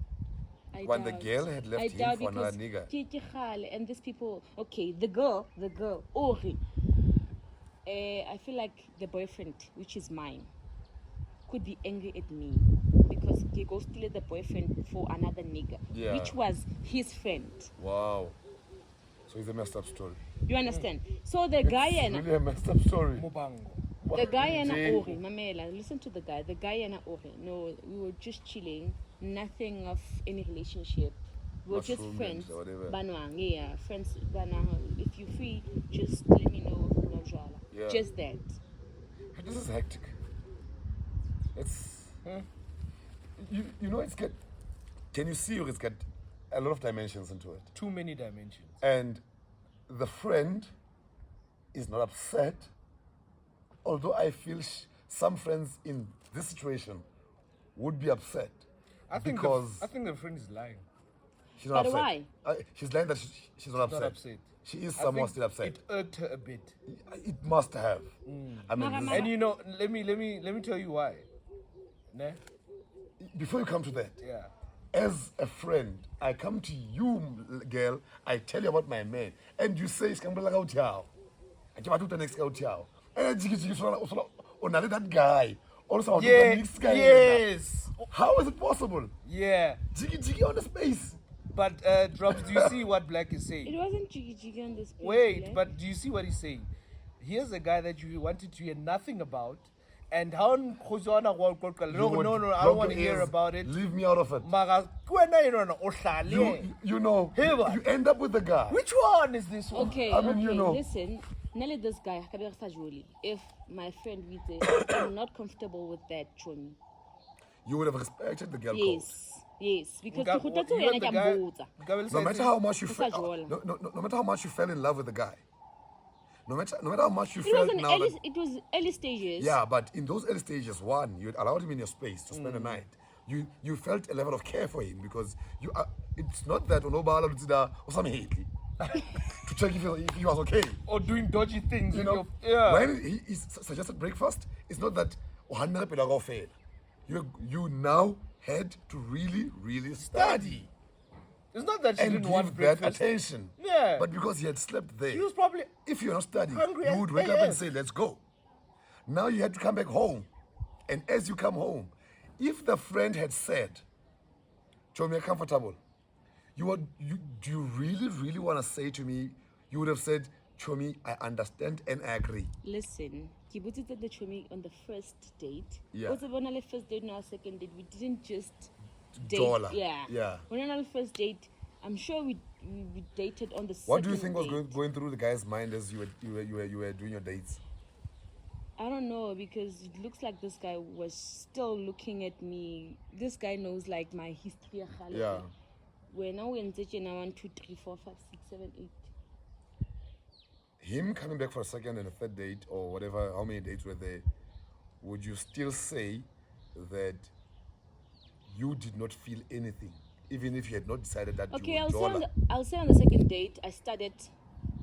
When the doubt. girl had left him for another nigga. And these people, okay, the girl, Ori. I feel like the boyfriend, which is mine, could be angry at me because he goes to let the boyfriend for another nigga, which was his friend. Wow. So it's a messed up story. You understand? So the guy and really a messed up story. the guy and Ori, Mamela, listen to the guy. The guy and Ori, no, we were just chilling, nothing of any relationship. We were just friends. Banwang, yeah, friends. If you're free, just let me know. Yeah. Just that. This is hectic. It's you know it's got. Can you see it's got a lot of dimensions into it? Too many dimensions. And the friend is not upset, although I feel some friends in this situation would be upset. I think the friend is lying. She's not But upset. why? She's lying that she's not upset. Not upset. She is somewhat still upset. It irked her a bit. It must have. I mean, Mara. And you know, let me tell you why. Ne? before you come to that, Yeah. as a friend, I come to you, girl, I tell you about my man, and you say, "Skambala I came out to the next out and I that guy. Also, Yeah. the next guy. Yes. How is it possible? Yeah. Jiggy on the space. But Drops, do you see what Blaq is saying? It wasn't jiggy on this. Wait, but do you see what he's saying? Here's a guy that you wanted to hear nothing about, and how no, I don't want to hear about it. Leave me out of it. You know, you end up with the guy. Which one is this one? Okay, I mean, you know. Listen, Nelly, this guy, if my friend reads it, I'm not comfortable with that, Chomi. You would have respected the girl Yes, because no matter how much you fell, no matter how much you fell in love with the guy, no matter how much you felt now. It was early stages. Yeah, but in those early stages, one, you allowed him in your space to spend the night. You felt a level of care for him because you. It's not that to check if he was okay or doing dodgy things. You know, when he suggested breakfast, it's not that you now had to really study. It's not that she and didn't give want that breakfast. attention. Yeah. But because he had slept there. He was probably if you're not studying, hungry you would wake up and say, let's go. Now you had to come back home. And as you come home, if the friend had said, Chomi, you're comfortable, do you really want to say to me, you would have said, Chomi, I understand and I agree. Listen, he put it at the Chomi on the first date. Yeah. Also, on our first date and our second date, we didn't just date. Dollar. Yeah. When on our first date, I'm sure we dated on the second date. What do you think was going through the guy's mind as you were doing your dates? I don't know, because it looks like this guy was still looking at me. This guy knows like my history. Yeah. When I went to 1, 2, 3, 4, 5, 6, 7, 8. Him coming back for a second and a third date or whatever, how many dates were there, would you still say that you did not feel anything, even if you had not decided that okay, you would I'll say on the second date, I started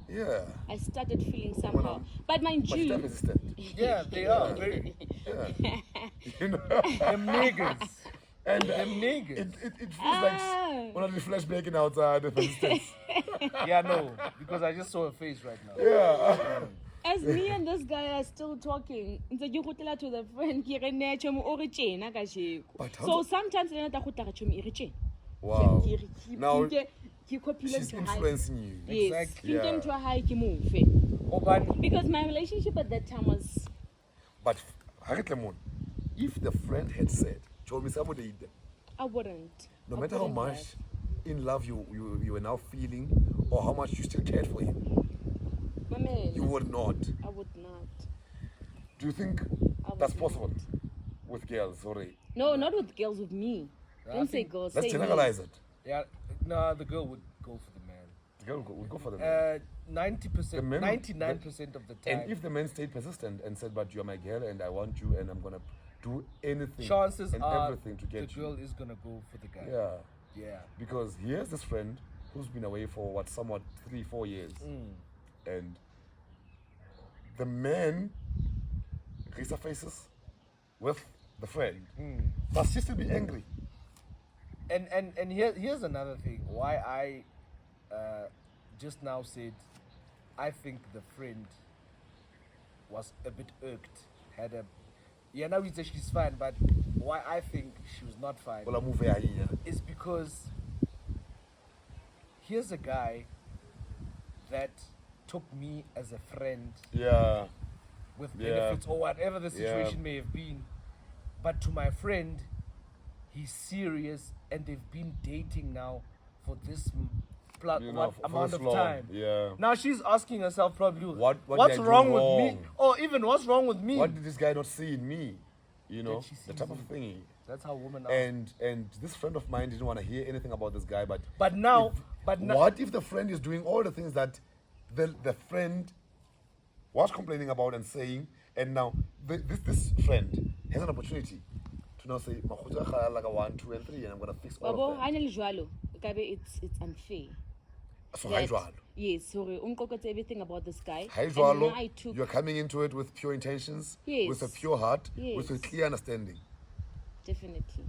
feeling somehow. But mind but you... resistant. Yeah, they are. Very. Yeah. You know? Them niggas. And them niggas. It feels like one of the flashbacking outside of resistance. Yeah, no, because I just saw her face right now. Yeah. As me and this guy are still talking, to the friend, so sometimes Wow. Now, she's influencing you. Yes. Yeah. Because my relationship at that time was... But if the friend had said, "Show me somebody," I wouldn't. No I matter how wouldn't much have. in love you were now feeling, or how much you still cared for him, Mamela, you would not. I would not. Do you think I would that's not. possible with girls? Sorry. No, not with girls, with me. Don't say girls, Let's say me. generalize it. Yeah, no, the girl would go for the man. The girl would go for the man. 90%, The men- 99% of the time. And if the man stayed persistent and said, but you're my girl and I want you and I'm going to do anything chances and are everything to get the you. girl is gonna go for the guy. Yeah. Yeah. Because here's this friend who's been away for somewhat 3-4 years. And the man resurfaces with the friend. Must she still be angry? And here's another thing why I just now said I think the friend was a bit irked, had a now we say she's fine, but why I think she was not fine Well, I move here. is because here's a guy that took me as a friend Yeah. with Yeah. benefits or whatever the situation may have been. But to my friend, he's serious and they've been dating now for this For amount this of long. time. Yeah. Now she's asking herself probably, What what's did I do wrong with me? wrong? Or even what's wrong with me? What did this guy not see in me? You know, she the sees type of in- thingy. That's how women are. And this friend of mine didn't want to hear anything about this guy, But now, what if the friend is doing all the things that the friend was complaining about and saying, and now this friend has an opportunity to now say, "Makgotla ga like a 1, 2, and 3, and I'm gonna fix all Babo, of ha them." ne le jwalo, ekabe it's unfair. So That- hi jwalo. Yes, sorry, unkokotse everything about this guy. Hi And jwalo, then I took you're coming into it with pure intentions, Yes. with a pure heart, with a Yes. clear understanding. definitely.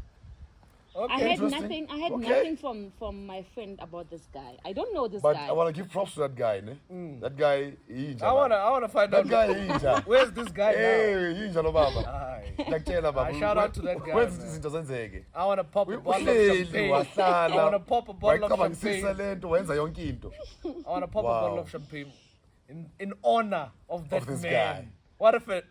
okay. I had Interesting. nothing. I had Okay. nothing from my friend about this guy. I don't know this But guy. I want to give props to that guy, ne? That guy, he I wanna find That out guy, he where's this guy now. Hey, he njalo baba. Aye. Ngiyakutshela baba. Shout out to that guy, Wenza man. izinto zenzeke. I wanna pop a bottle of Uhleli champagne. wahlala. I wanna pop a bottle of Wayicabangisisa champagne. le nto, wenza yonke into. I wanna pop a Wow. bottle of champagne in honor of that this man. guy. What if man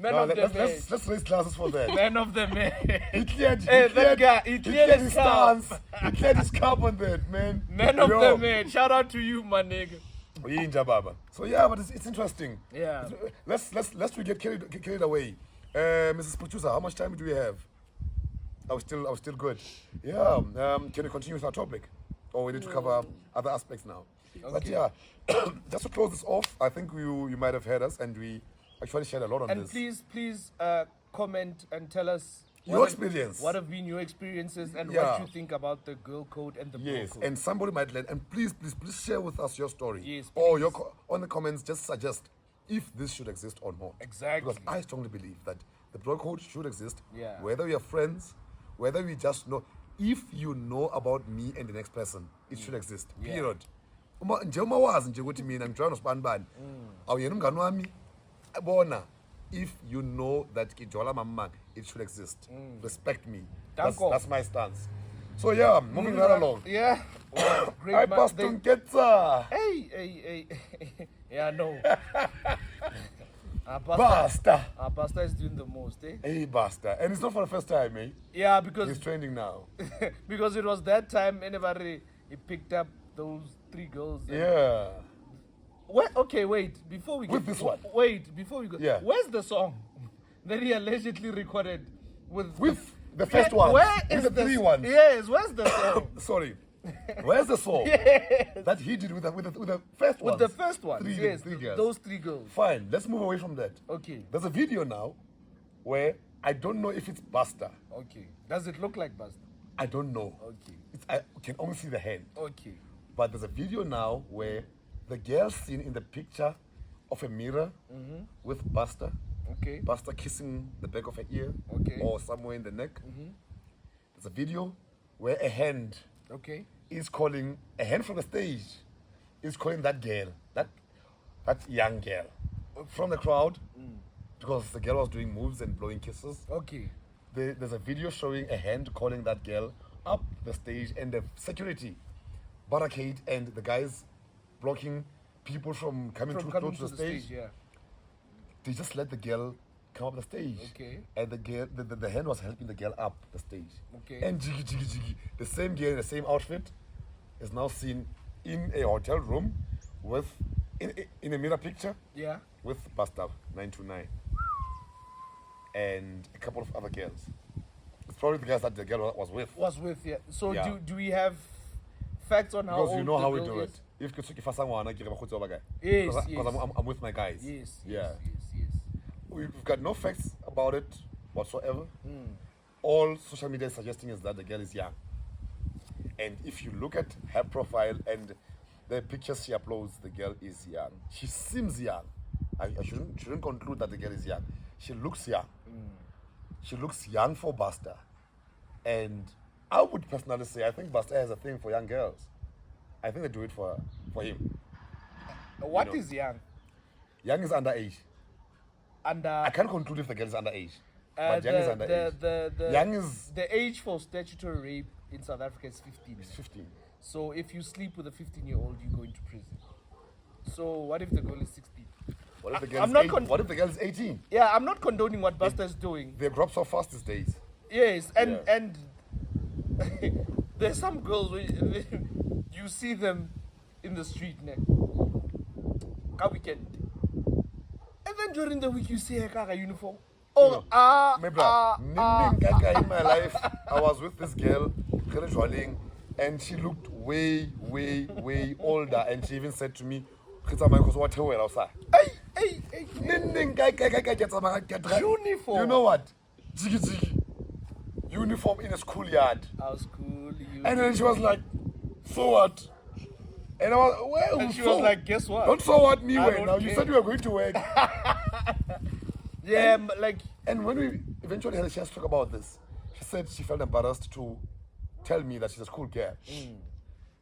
No, of the man? let's raise glasses for that. Man of the man. He cleared, Hey, that guy, he he cleared cleared his his cup. stance. He cleared his cup on that, man. Man of Yo. the man. Shout out to you, my nigga. Yinja baba. So yeah, but it's interesting. Yeah. Let's we get carried away. Mrs. Producer, how much time do we have? I was still good. Yeah. Can we continue with our topic, or we need to cover other aspects now? But yeah, just to close this off, I think you might have heard us, and we actually shared a lot on And this. please comment and tell us Your experience. What have been your experiences and Yeah. what you think about the girl code and the bro Yes, code. and somebody might learn. And please share with us your story. Yes, Or your on the comments, just suggest if this should exist or not. Exactly. Because I strongly believe that the bro code should exist. Yeah. Whether we are friends, whether we just know. If you know about me and the next person, it should exist. Yeah. Period. Nje uma wazi nje ukuthi mina ngijwana nosibani bani. Awuyena umngani wami. Bona, if you know that Kijola Mamang, it should exist. Respect me. Danko. That's my stance. So yeah, moving right along. Yeah. Wow, I great passed they- on Ketsa. Hey. Yeah, no. Our Basta. Our pastor is doing the most, eh? Hey, Basta. And it's not for the first time, eh? Yeah, He's because trending now. because it was that time anybody he picked up those 3 girls. and- Yeah. Okay, wait. Before we With get this one. Wait, before we go. Yeah. Where's the song that he allegedly recorded with The first one. Where With is the the 3 ones. Yes, where's the song? Sorry. Where's the song that he did with the first one? With the first one. Three, Yes, three girls. those 3 girls. Fine. Let's move away from that. Okay. There's a video now where I don't know if it's Basta. Okay. Does it look like Basta? I don't know. Okay. I can only see the hand. Okay. But there's a video now where the girl seen in the picture of a mirror with Basta. Okay. Basta kissing the back of her ear Okay. or somewhere in the neck. There's a video where a hand Okay. is calling, a hand from the stage is calling that girl, that young girl from the crowd because the girl was doing moves and blowing kisses. Okay. There's a video showing a hand calling that girl up the stage and the security barricade and the guys blocking people from coming too close to the stage. yeah. They just let the girl come up the stage. Okay. And the girl, the hand was helping the girl up the stage. Okay. And jiggy, the same girl in the same outfit is now seen in a hotel room with, in a mirror picture, Yeah. with Busta 929 and a couple of other girls. It's probably the guys that the girl was with. Yeah. So Yeah. do we have facts on how Because old you know the how we girl do is? it. If I someone, I give a guy. Yes, Because yes. I'm with my guys. Yes. Yeah. Yes. We've got no facts about it whatsoever. Hmm. All social media is suggesting is that the girl is young. And if you look at her profile and the pictures she uploads, the girl is young. She seems young. I shouldn't conclude that the girl is young. She looks young. She looks young for Busta. And I would personally say I think Busta has a thing for young girls. I think they do it for him. What You know. is young? Young is underage. And I can't conclude if the girl is underage. But young is underage. Young is the age for statutory rape in South Africa is 15. 15. So if you sleep with a 15-year-old, you go into prison. So what if the girl is 16? What if the girl I'm is not 8? What if the girl is 18? Yeah, I'm not condoning what Busta is doing. They grow up so fast these days. Yes, and Yeah. and there's some girls where you see them in the street next weekend, and then during the week you see her car uniform. Oh, My brother, in my life, I was with this girl, and she looked way older, and she even said to me, hey, uniform. You know what? Jiggy. Uniform in a schoolyard. Our school, And then she was like, so what? And I was, well, and she so, was like, guess what? don't so what me I when don't now. You care. said you were going to work. Yeah, like And when we eventually had a chance to talk about this, she said she felt embarrassed to tell me that she's a school girl.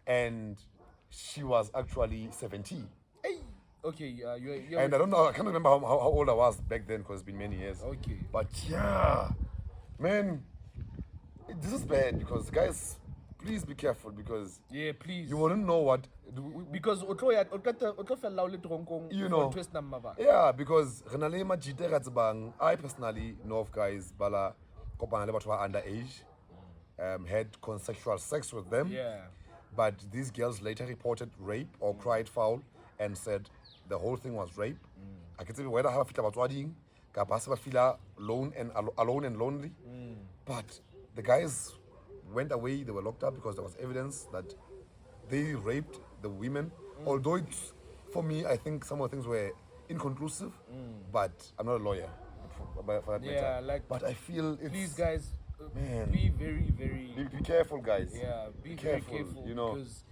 And she was actually 17. hey, okay, you're And I don't know, I can't remember how old I was back then because it's been many years. okay. But yeah, man, this is bad because guys, please be careful because Yeah, please. you wouldn't know what. Because You know. Yeah, because I personally know of guys bala kopana le batho ba underage, had consensual sex with them. Yeah. But these girls later reported rape or cried foul and said the whole thing was rape. I can tell you whether I feel about wedding, feel alone and lonely. But the guys went away, they were locked up because there was evidence that they raped the women. Although it's, for me, I think some of the things were inconclusive, but I'm not a lawyer for that matter. like, but I feel it's... Please, guys, Man. be very, Be careful, guys. yeah, be careful, very careful, you know. because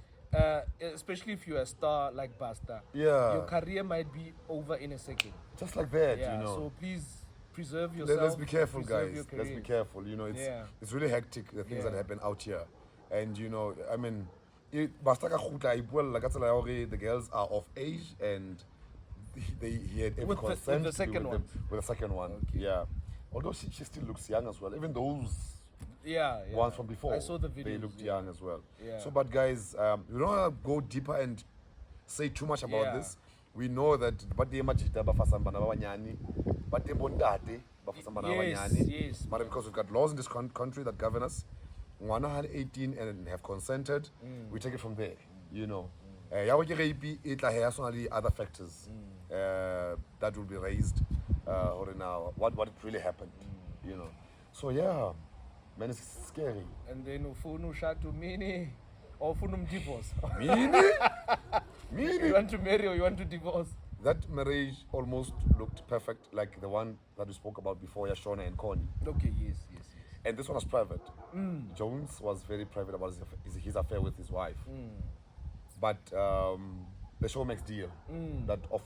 especially if you're a star like Busta, Yeah. your career might be over in a second. Just like that, Yeah, you know. so please preserve yourself. Let's be careful, preserve your guys. Let's be career. careful. You know, it's really hectic, the things that Yeah. happen out here. And, you know, I mean, basta ka khutla I buella ka tsela ya hore the girls are of age and he had every With the consent to second with one. with the second one. Okay. Yeah. Although she still looks young as well. Even those Yeah. ones from before, I saw the videos. they looked young as well. Yeah. So, but guys, we don't want to go deeper and say too much about Yeah. this. We know that majita bafasa bana babanyani, bate bondate bafasa bana babanyani. Yes. But because we've got laws in this country that govern us, ngwana had 18 and have consented, we take it from there. You know, ya ke rape it like other factors that will be raised or now what really happened. You know, so yeah, man, it's scary. And then ufuna shot to Minnie or ufuna divorce. Minnie. You want to marry or you want to divorce? That marriage almost looked perfect, like the one that we spoke about before, Yashona and Connie. Okay, yes. And this one was private. Jones was very private about his affair with his wife. But the show makes deal that of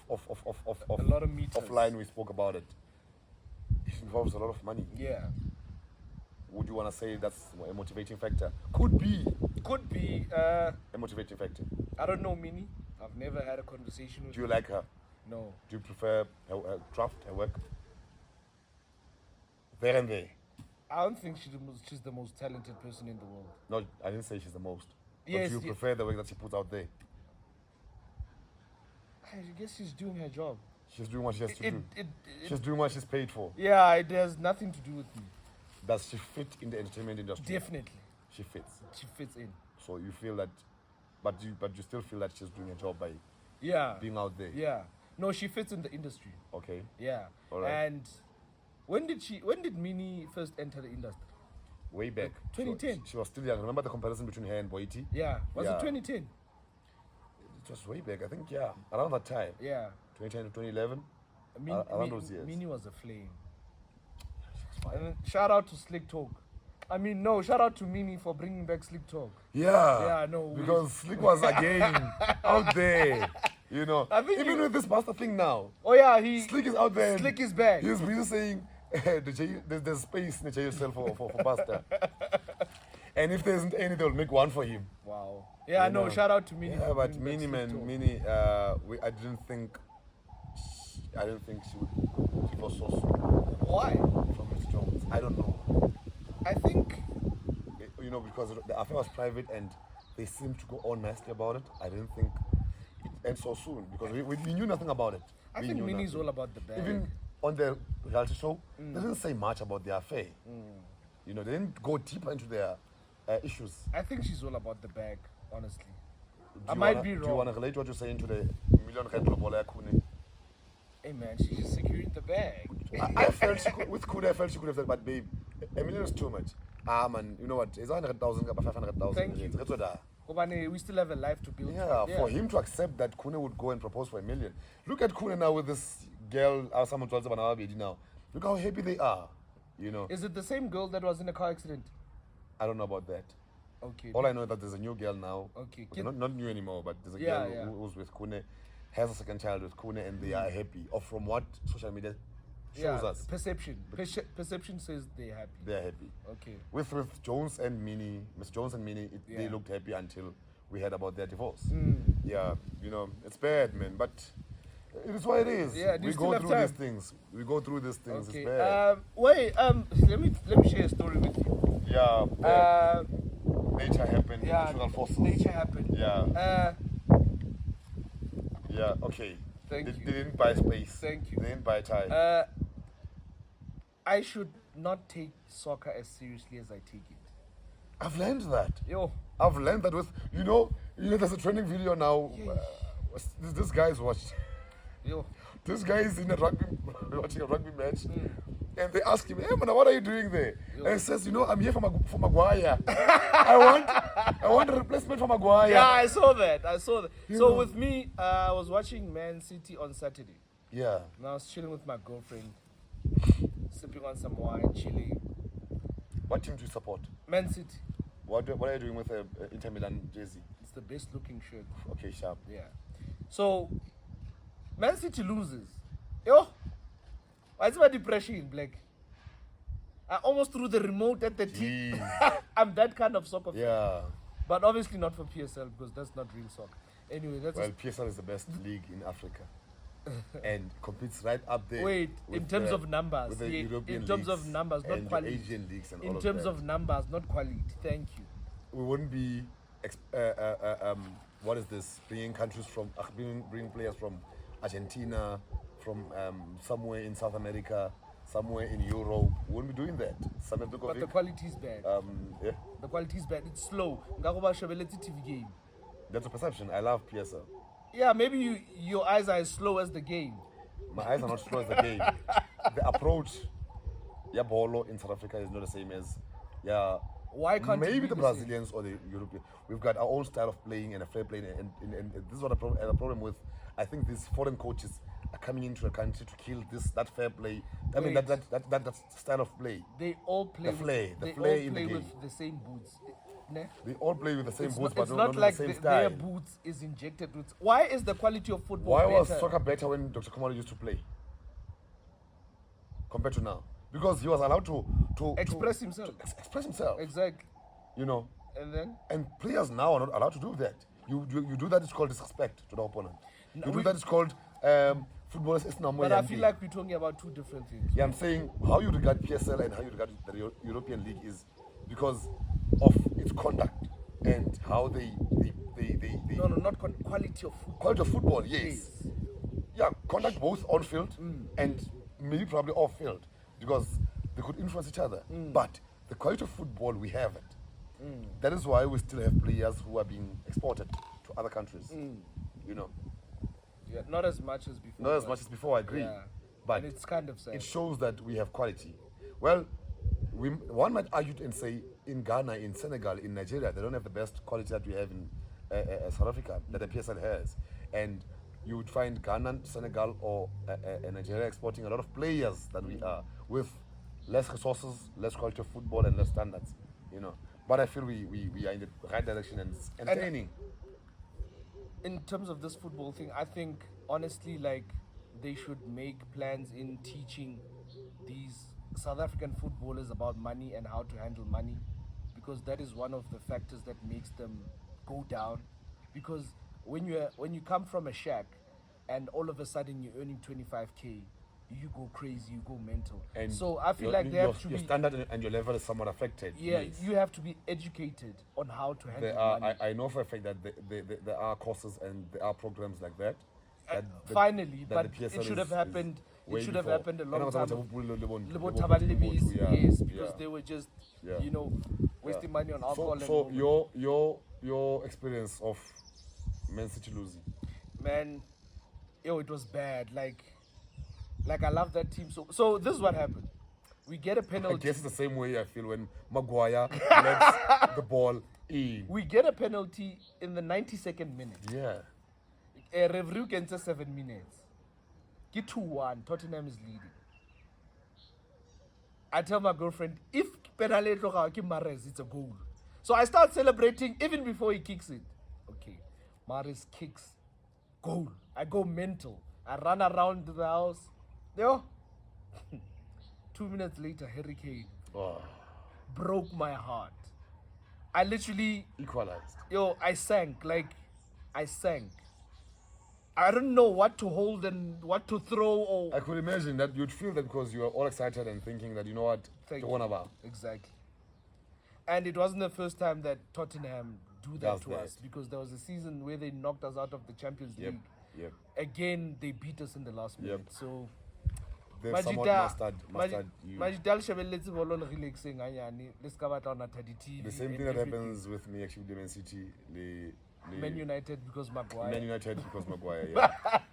A lot of meters. offline we spoke about it. It involves a lot of money. Yeah. Would you want to say that's a motivating factor? Could be Could be. a motivating factor. I don't know, Minnie. I've never had a conversation with Do you her. like her? No. Do you prefer her craft, her work? There and there. I don't think she's the most talented person in the world. No, I didn't say she's the most. Yes, But do you prefer the work that she puts out there? I guess she's doing her job. She's doing what she has to do. She's doing what she's paid for. Yeah, it has nothing to do with me. Does she fit in the entertainment industry? Definitely. She fits. She fits in. So you feel that, but you still feel that she's doing a job by being out there. Yeah. No, she fits in the industry. Okay. Yeah. All right. And when did Minnie first enter the industry? Way back. 2010. She was still young. Remember the comparison between her and Boiti? Yeah. Was it 2010? It was way back. I think, around that time. Yeah. 2010 to 2011. Around those years. Minnie was a flame. And then shout out to Slick Talk. I mean, no, shout out to Minnie for bringing back Slick Talk. Yeah. Yeah, no. Because Slick was again out there. You know, even with this Busta thing now. Oh yeah, Slick is out there. Slick is back. He's busy saying there's space in the JSL for Busta. And if there isn't any, they'll make one for him. Wow. Yeah, no, shout out to Minnie. Yeah, but Minnie, I didn't think she would give us so soon. Why? From Miss Jones. I don't know. I think, because the affair was private and they seemed to go all nasty about it. I didn't think it ends so soon because we knew nothing about it. I think Minnie's all about the bag. Even on the reality show, they didn't say much about their affair. They didn't go deeper into their issues. I think she's all about the bag, honestly. I might be wrong. Do you want to relate what you're saying to the million red lobola Kune? Hey man, she's just securing the bag. I felt she could, with Kune, I felt she could have said, but babe, $1 million is too much. Man, you know what? It's 100,000, 500,000. Thank you. Kobane, we still have a life to build. Yeah, for him to accept that Kune would go and propose for $1 million. Look at Kune now with this girl, someone told about now. Look how happy they are. Is it the same girl that was in a car accident? I don't know about that. Okay. All I know is that there's a new girl now. Okay. Okay, not new anymore, but there's a girl who's with Kune, has a second child with Kune, and they are happy. Or from what social media shows us. Perception. Perception says they're happy. They're happy. Okay. With Jones and Minnie, Miss Jones and Minnie, they looked happy until we heard about their divorce. Yeah, it's bad, man, but it is what it is. Yeah, we go through these things. We go through these things. Okay. It's bad. Let me share a story with you. Yeah. Nature happened. Natural forces. Nature happened. Yeah. Yeah. Okay. They didn't buy space. Thank you. They didn't buy time. I should not take soccer as seriously as I take it. I've learned that. Yo. I've learned that with there's a trending video now. This guy's watched. Yo. This guy is in watching a rugby match, and they ask him, "Hey man, what are you doing there?" And he says, "I'm here for Maguire. I want a replacement for Maguire." Yeah, I saw that. So with me, I was watching Man City on Saturday. Yeah. And I was chilling with my girlfriend, sipping on some wine, chilling. What team do you support? Man City. What are you doing with the Inter Milan jersey? It's the best looking shirt. Okay, sharp. Yeah. So, Man City loses. Yo, why is my depression, Blaq? I almost threw the remote at the team. I'm that kind of soccer fan. Yeah. But obviously not for PSL because that's not real soccer. Anyway, PSL is the best league in Africa. And competes right up there. Wait, in terms of numbers. With the European in terms leagues of numbers, not and quality. Asian leagues and all in of terms that. of numbers, not quality. Thank you. We wouldn't be what is this? Bringing players from Argentina, from somewhere in South America, somewhere in Europe. We wouldn't be doing that. But the quality is bad. Yeah. The quality is bad. It's slow. TV game. That's a perception. I love PSL. Yeah, maybe your eyes are as slow as the game. My eyes are not slow as the game. The approach, bolo in South Africa is not the same as Why can't it maybe be the the Brazilians or the European. We've got our own style of playing and a fair play, and this is what I have a problem with. I think these foreign coaches are coming into the country to kill that fair play. I mean that style of play. They all play The flay in the game. with the same boots. Ne? They all play with the same boots, It's but not not like the same their style. boots is injected with. Why is the quality of football Why better? was soccer better when Dr. Kumalo used to play compared to now? Because he was allowed to express himself. Express himself. Exactly. And then? And players now are not allowed to do that. You do that, it's called disrespect to the opponent. You do that, it's called football is normal. But I feel like we're talking about two different things. Yeah, I'm saying how you regard PSL and how you regard the European League is because of its conduct and how they No, not quality of football. quality of football, yes. Yeah, contact both on field and maybe probably off field because they could influence each other. But the quality of football, we haven't. That is why we still have players who are being exported to other countries. You know, Yeah, not as much as before. not as much as before. I agree, Yeah. but And it's kind of sad. it shows that we have quality. Well, one might argue and say in Ghana, in Senegal, in Nigeria, they don't have the best quality that we have in South Africa that the PSL has, and you would find Ghana, Senegal, or Nigeria exporting a lot of players than we are with less resources, less quality of football, and less standards. You know, but I feel we are in the right direction and it's entertaining. In terms of this football thing, I think honestly, like, they should make plans in teaching these South African footballers about money and how to handle money, because that is one of the factors that makes them go down. Because when you come from a shack and all of a sudden you're earning 25k, you go crazy, you go mental. And so I feel like they have to your be standard and your level is somewhat affected. yeah, Yes. you have to be educated on how to handle There are, money. I know for a fact that there are courses and there are programs like that. Finally, that but the PSL it should have is happened. way It should have before. happened a And long I was time. about to Lebo Tabalibis, yes, because yeah. they were just, Yeah. you know, wasting money on alcohol. So and women. your experience of Man City losing. Man, it was bad. Like I love that team. So this is what happened. We get a I penalty. guess it's the same way I feel when Maguire lets the ball in. We get a penalty in the 92nd minute. Yeah. A review can say 7 minutes. Get 2-1. Tottenham is leading. I tell my girlfriend, if penalty Mahrez, it's a goal. So I start celebrating even before he kicks it. Okay, Mahrez kicks, goal. I go mental. I run around the house. Yo, 2 minutes later, Harry Kane broke my heart. I literally, Equalized. I sank. I don't know what to hold and what to throw I could imagine that you'd feel that because you were all excited and thinking that, you know what, Thank the you. one about. Exactly. And it wasn't the first time that Tottenham do that Does to that. us, because there was a season where they knocked us out of the Champions Yep. League. Yep. Again, they beat us in the last minute. So They've somewhat mastered you. The same thing that happens with me actually with Man City. Man United because Maguire. Man United because Maguire, yeah.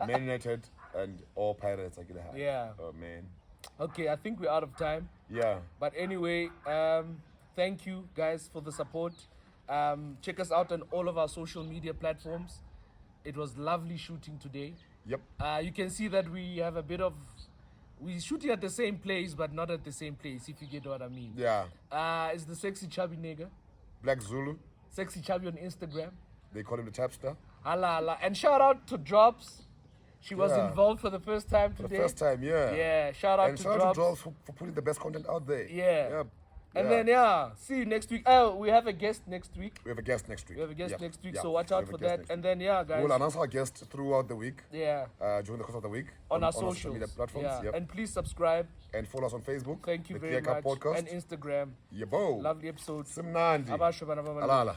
Man United and all Pirates are gonna have. Yeah. Oh man. Okay, I think we're out of time. Yeah. But anyway, thank you guys for the support. Check us out on all of our social media platforms. It was lovely shooting today. Yep. You can see that we have a bit of... We're shooting at the same place, but not at the same place, if you get what I mean. Yeah. It's the sexy chubby nigga. Blaq Zulu. Sexy chubby on Instagram. They call him the Tjhabster. Allah Allah. And shout out to Drops. She was Yeah. involved for the first time For today. the first time, yeah. Yeah, shout out And to shout Drops. out to Drops for putting the best content out there. Yeah. Yep. And Yeah. then, see you next week. Oh, we have a guest next week. We have a guest next week. Yep. So watch out We have for a guest that. next And week. then, guys. We'll announce our guest throughout the week. Yeah. During the course of the week. On our social socials. media platforms. Yeah. Yep. And please subscribe. And follow us on Facebook. Thank you the very much. Podcast. And Instagram. Yebo. Lovely episodes. Simnandi. Abasho bana baba. Alala.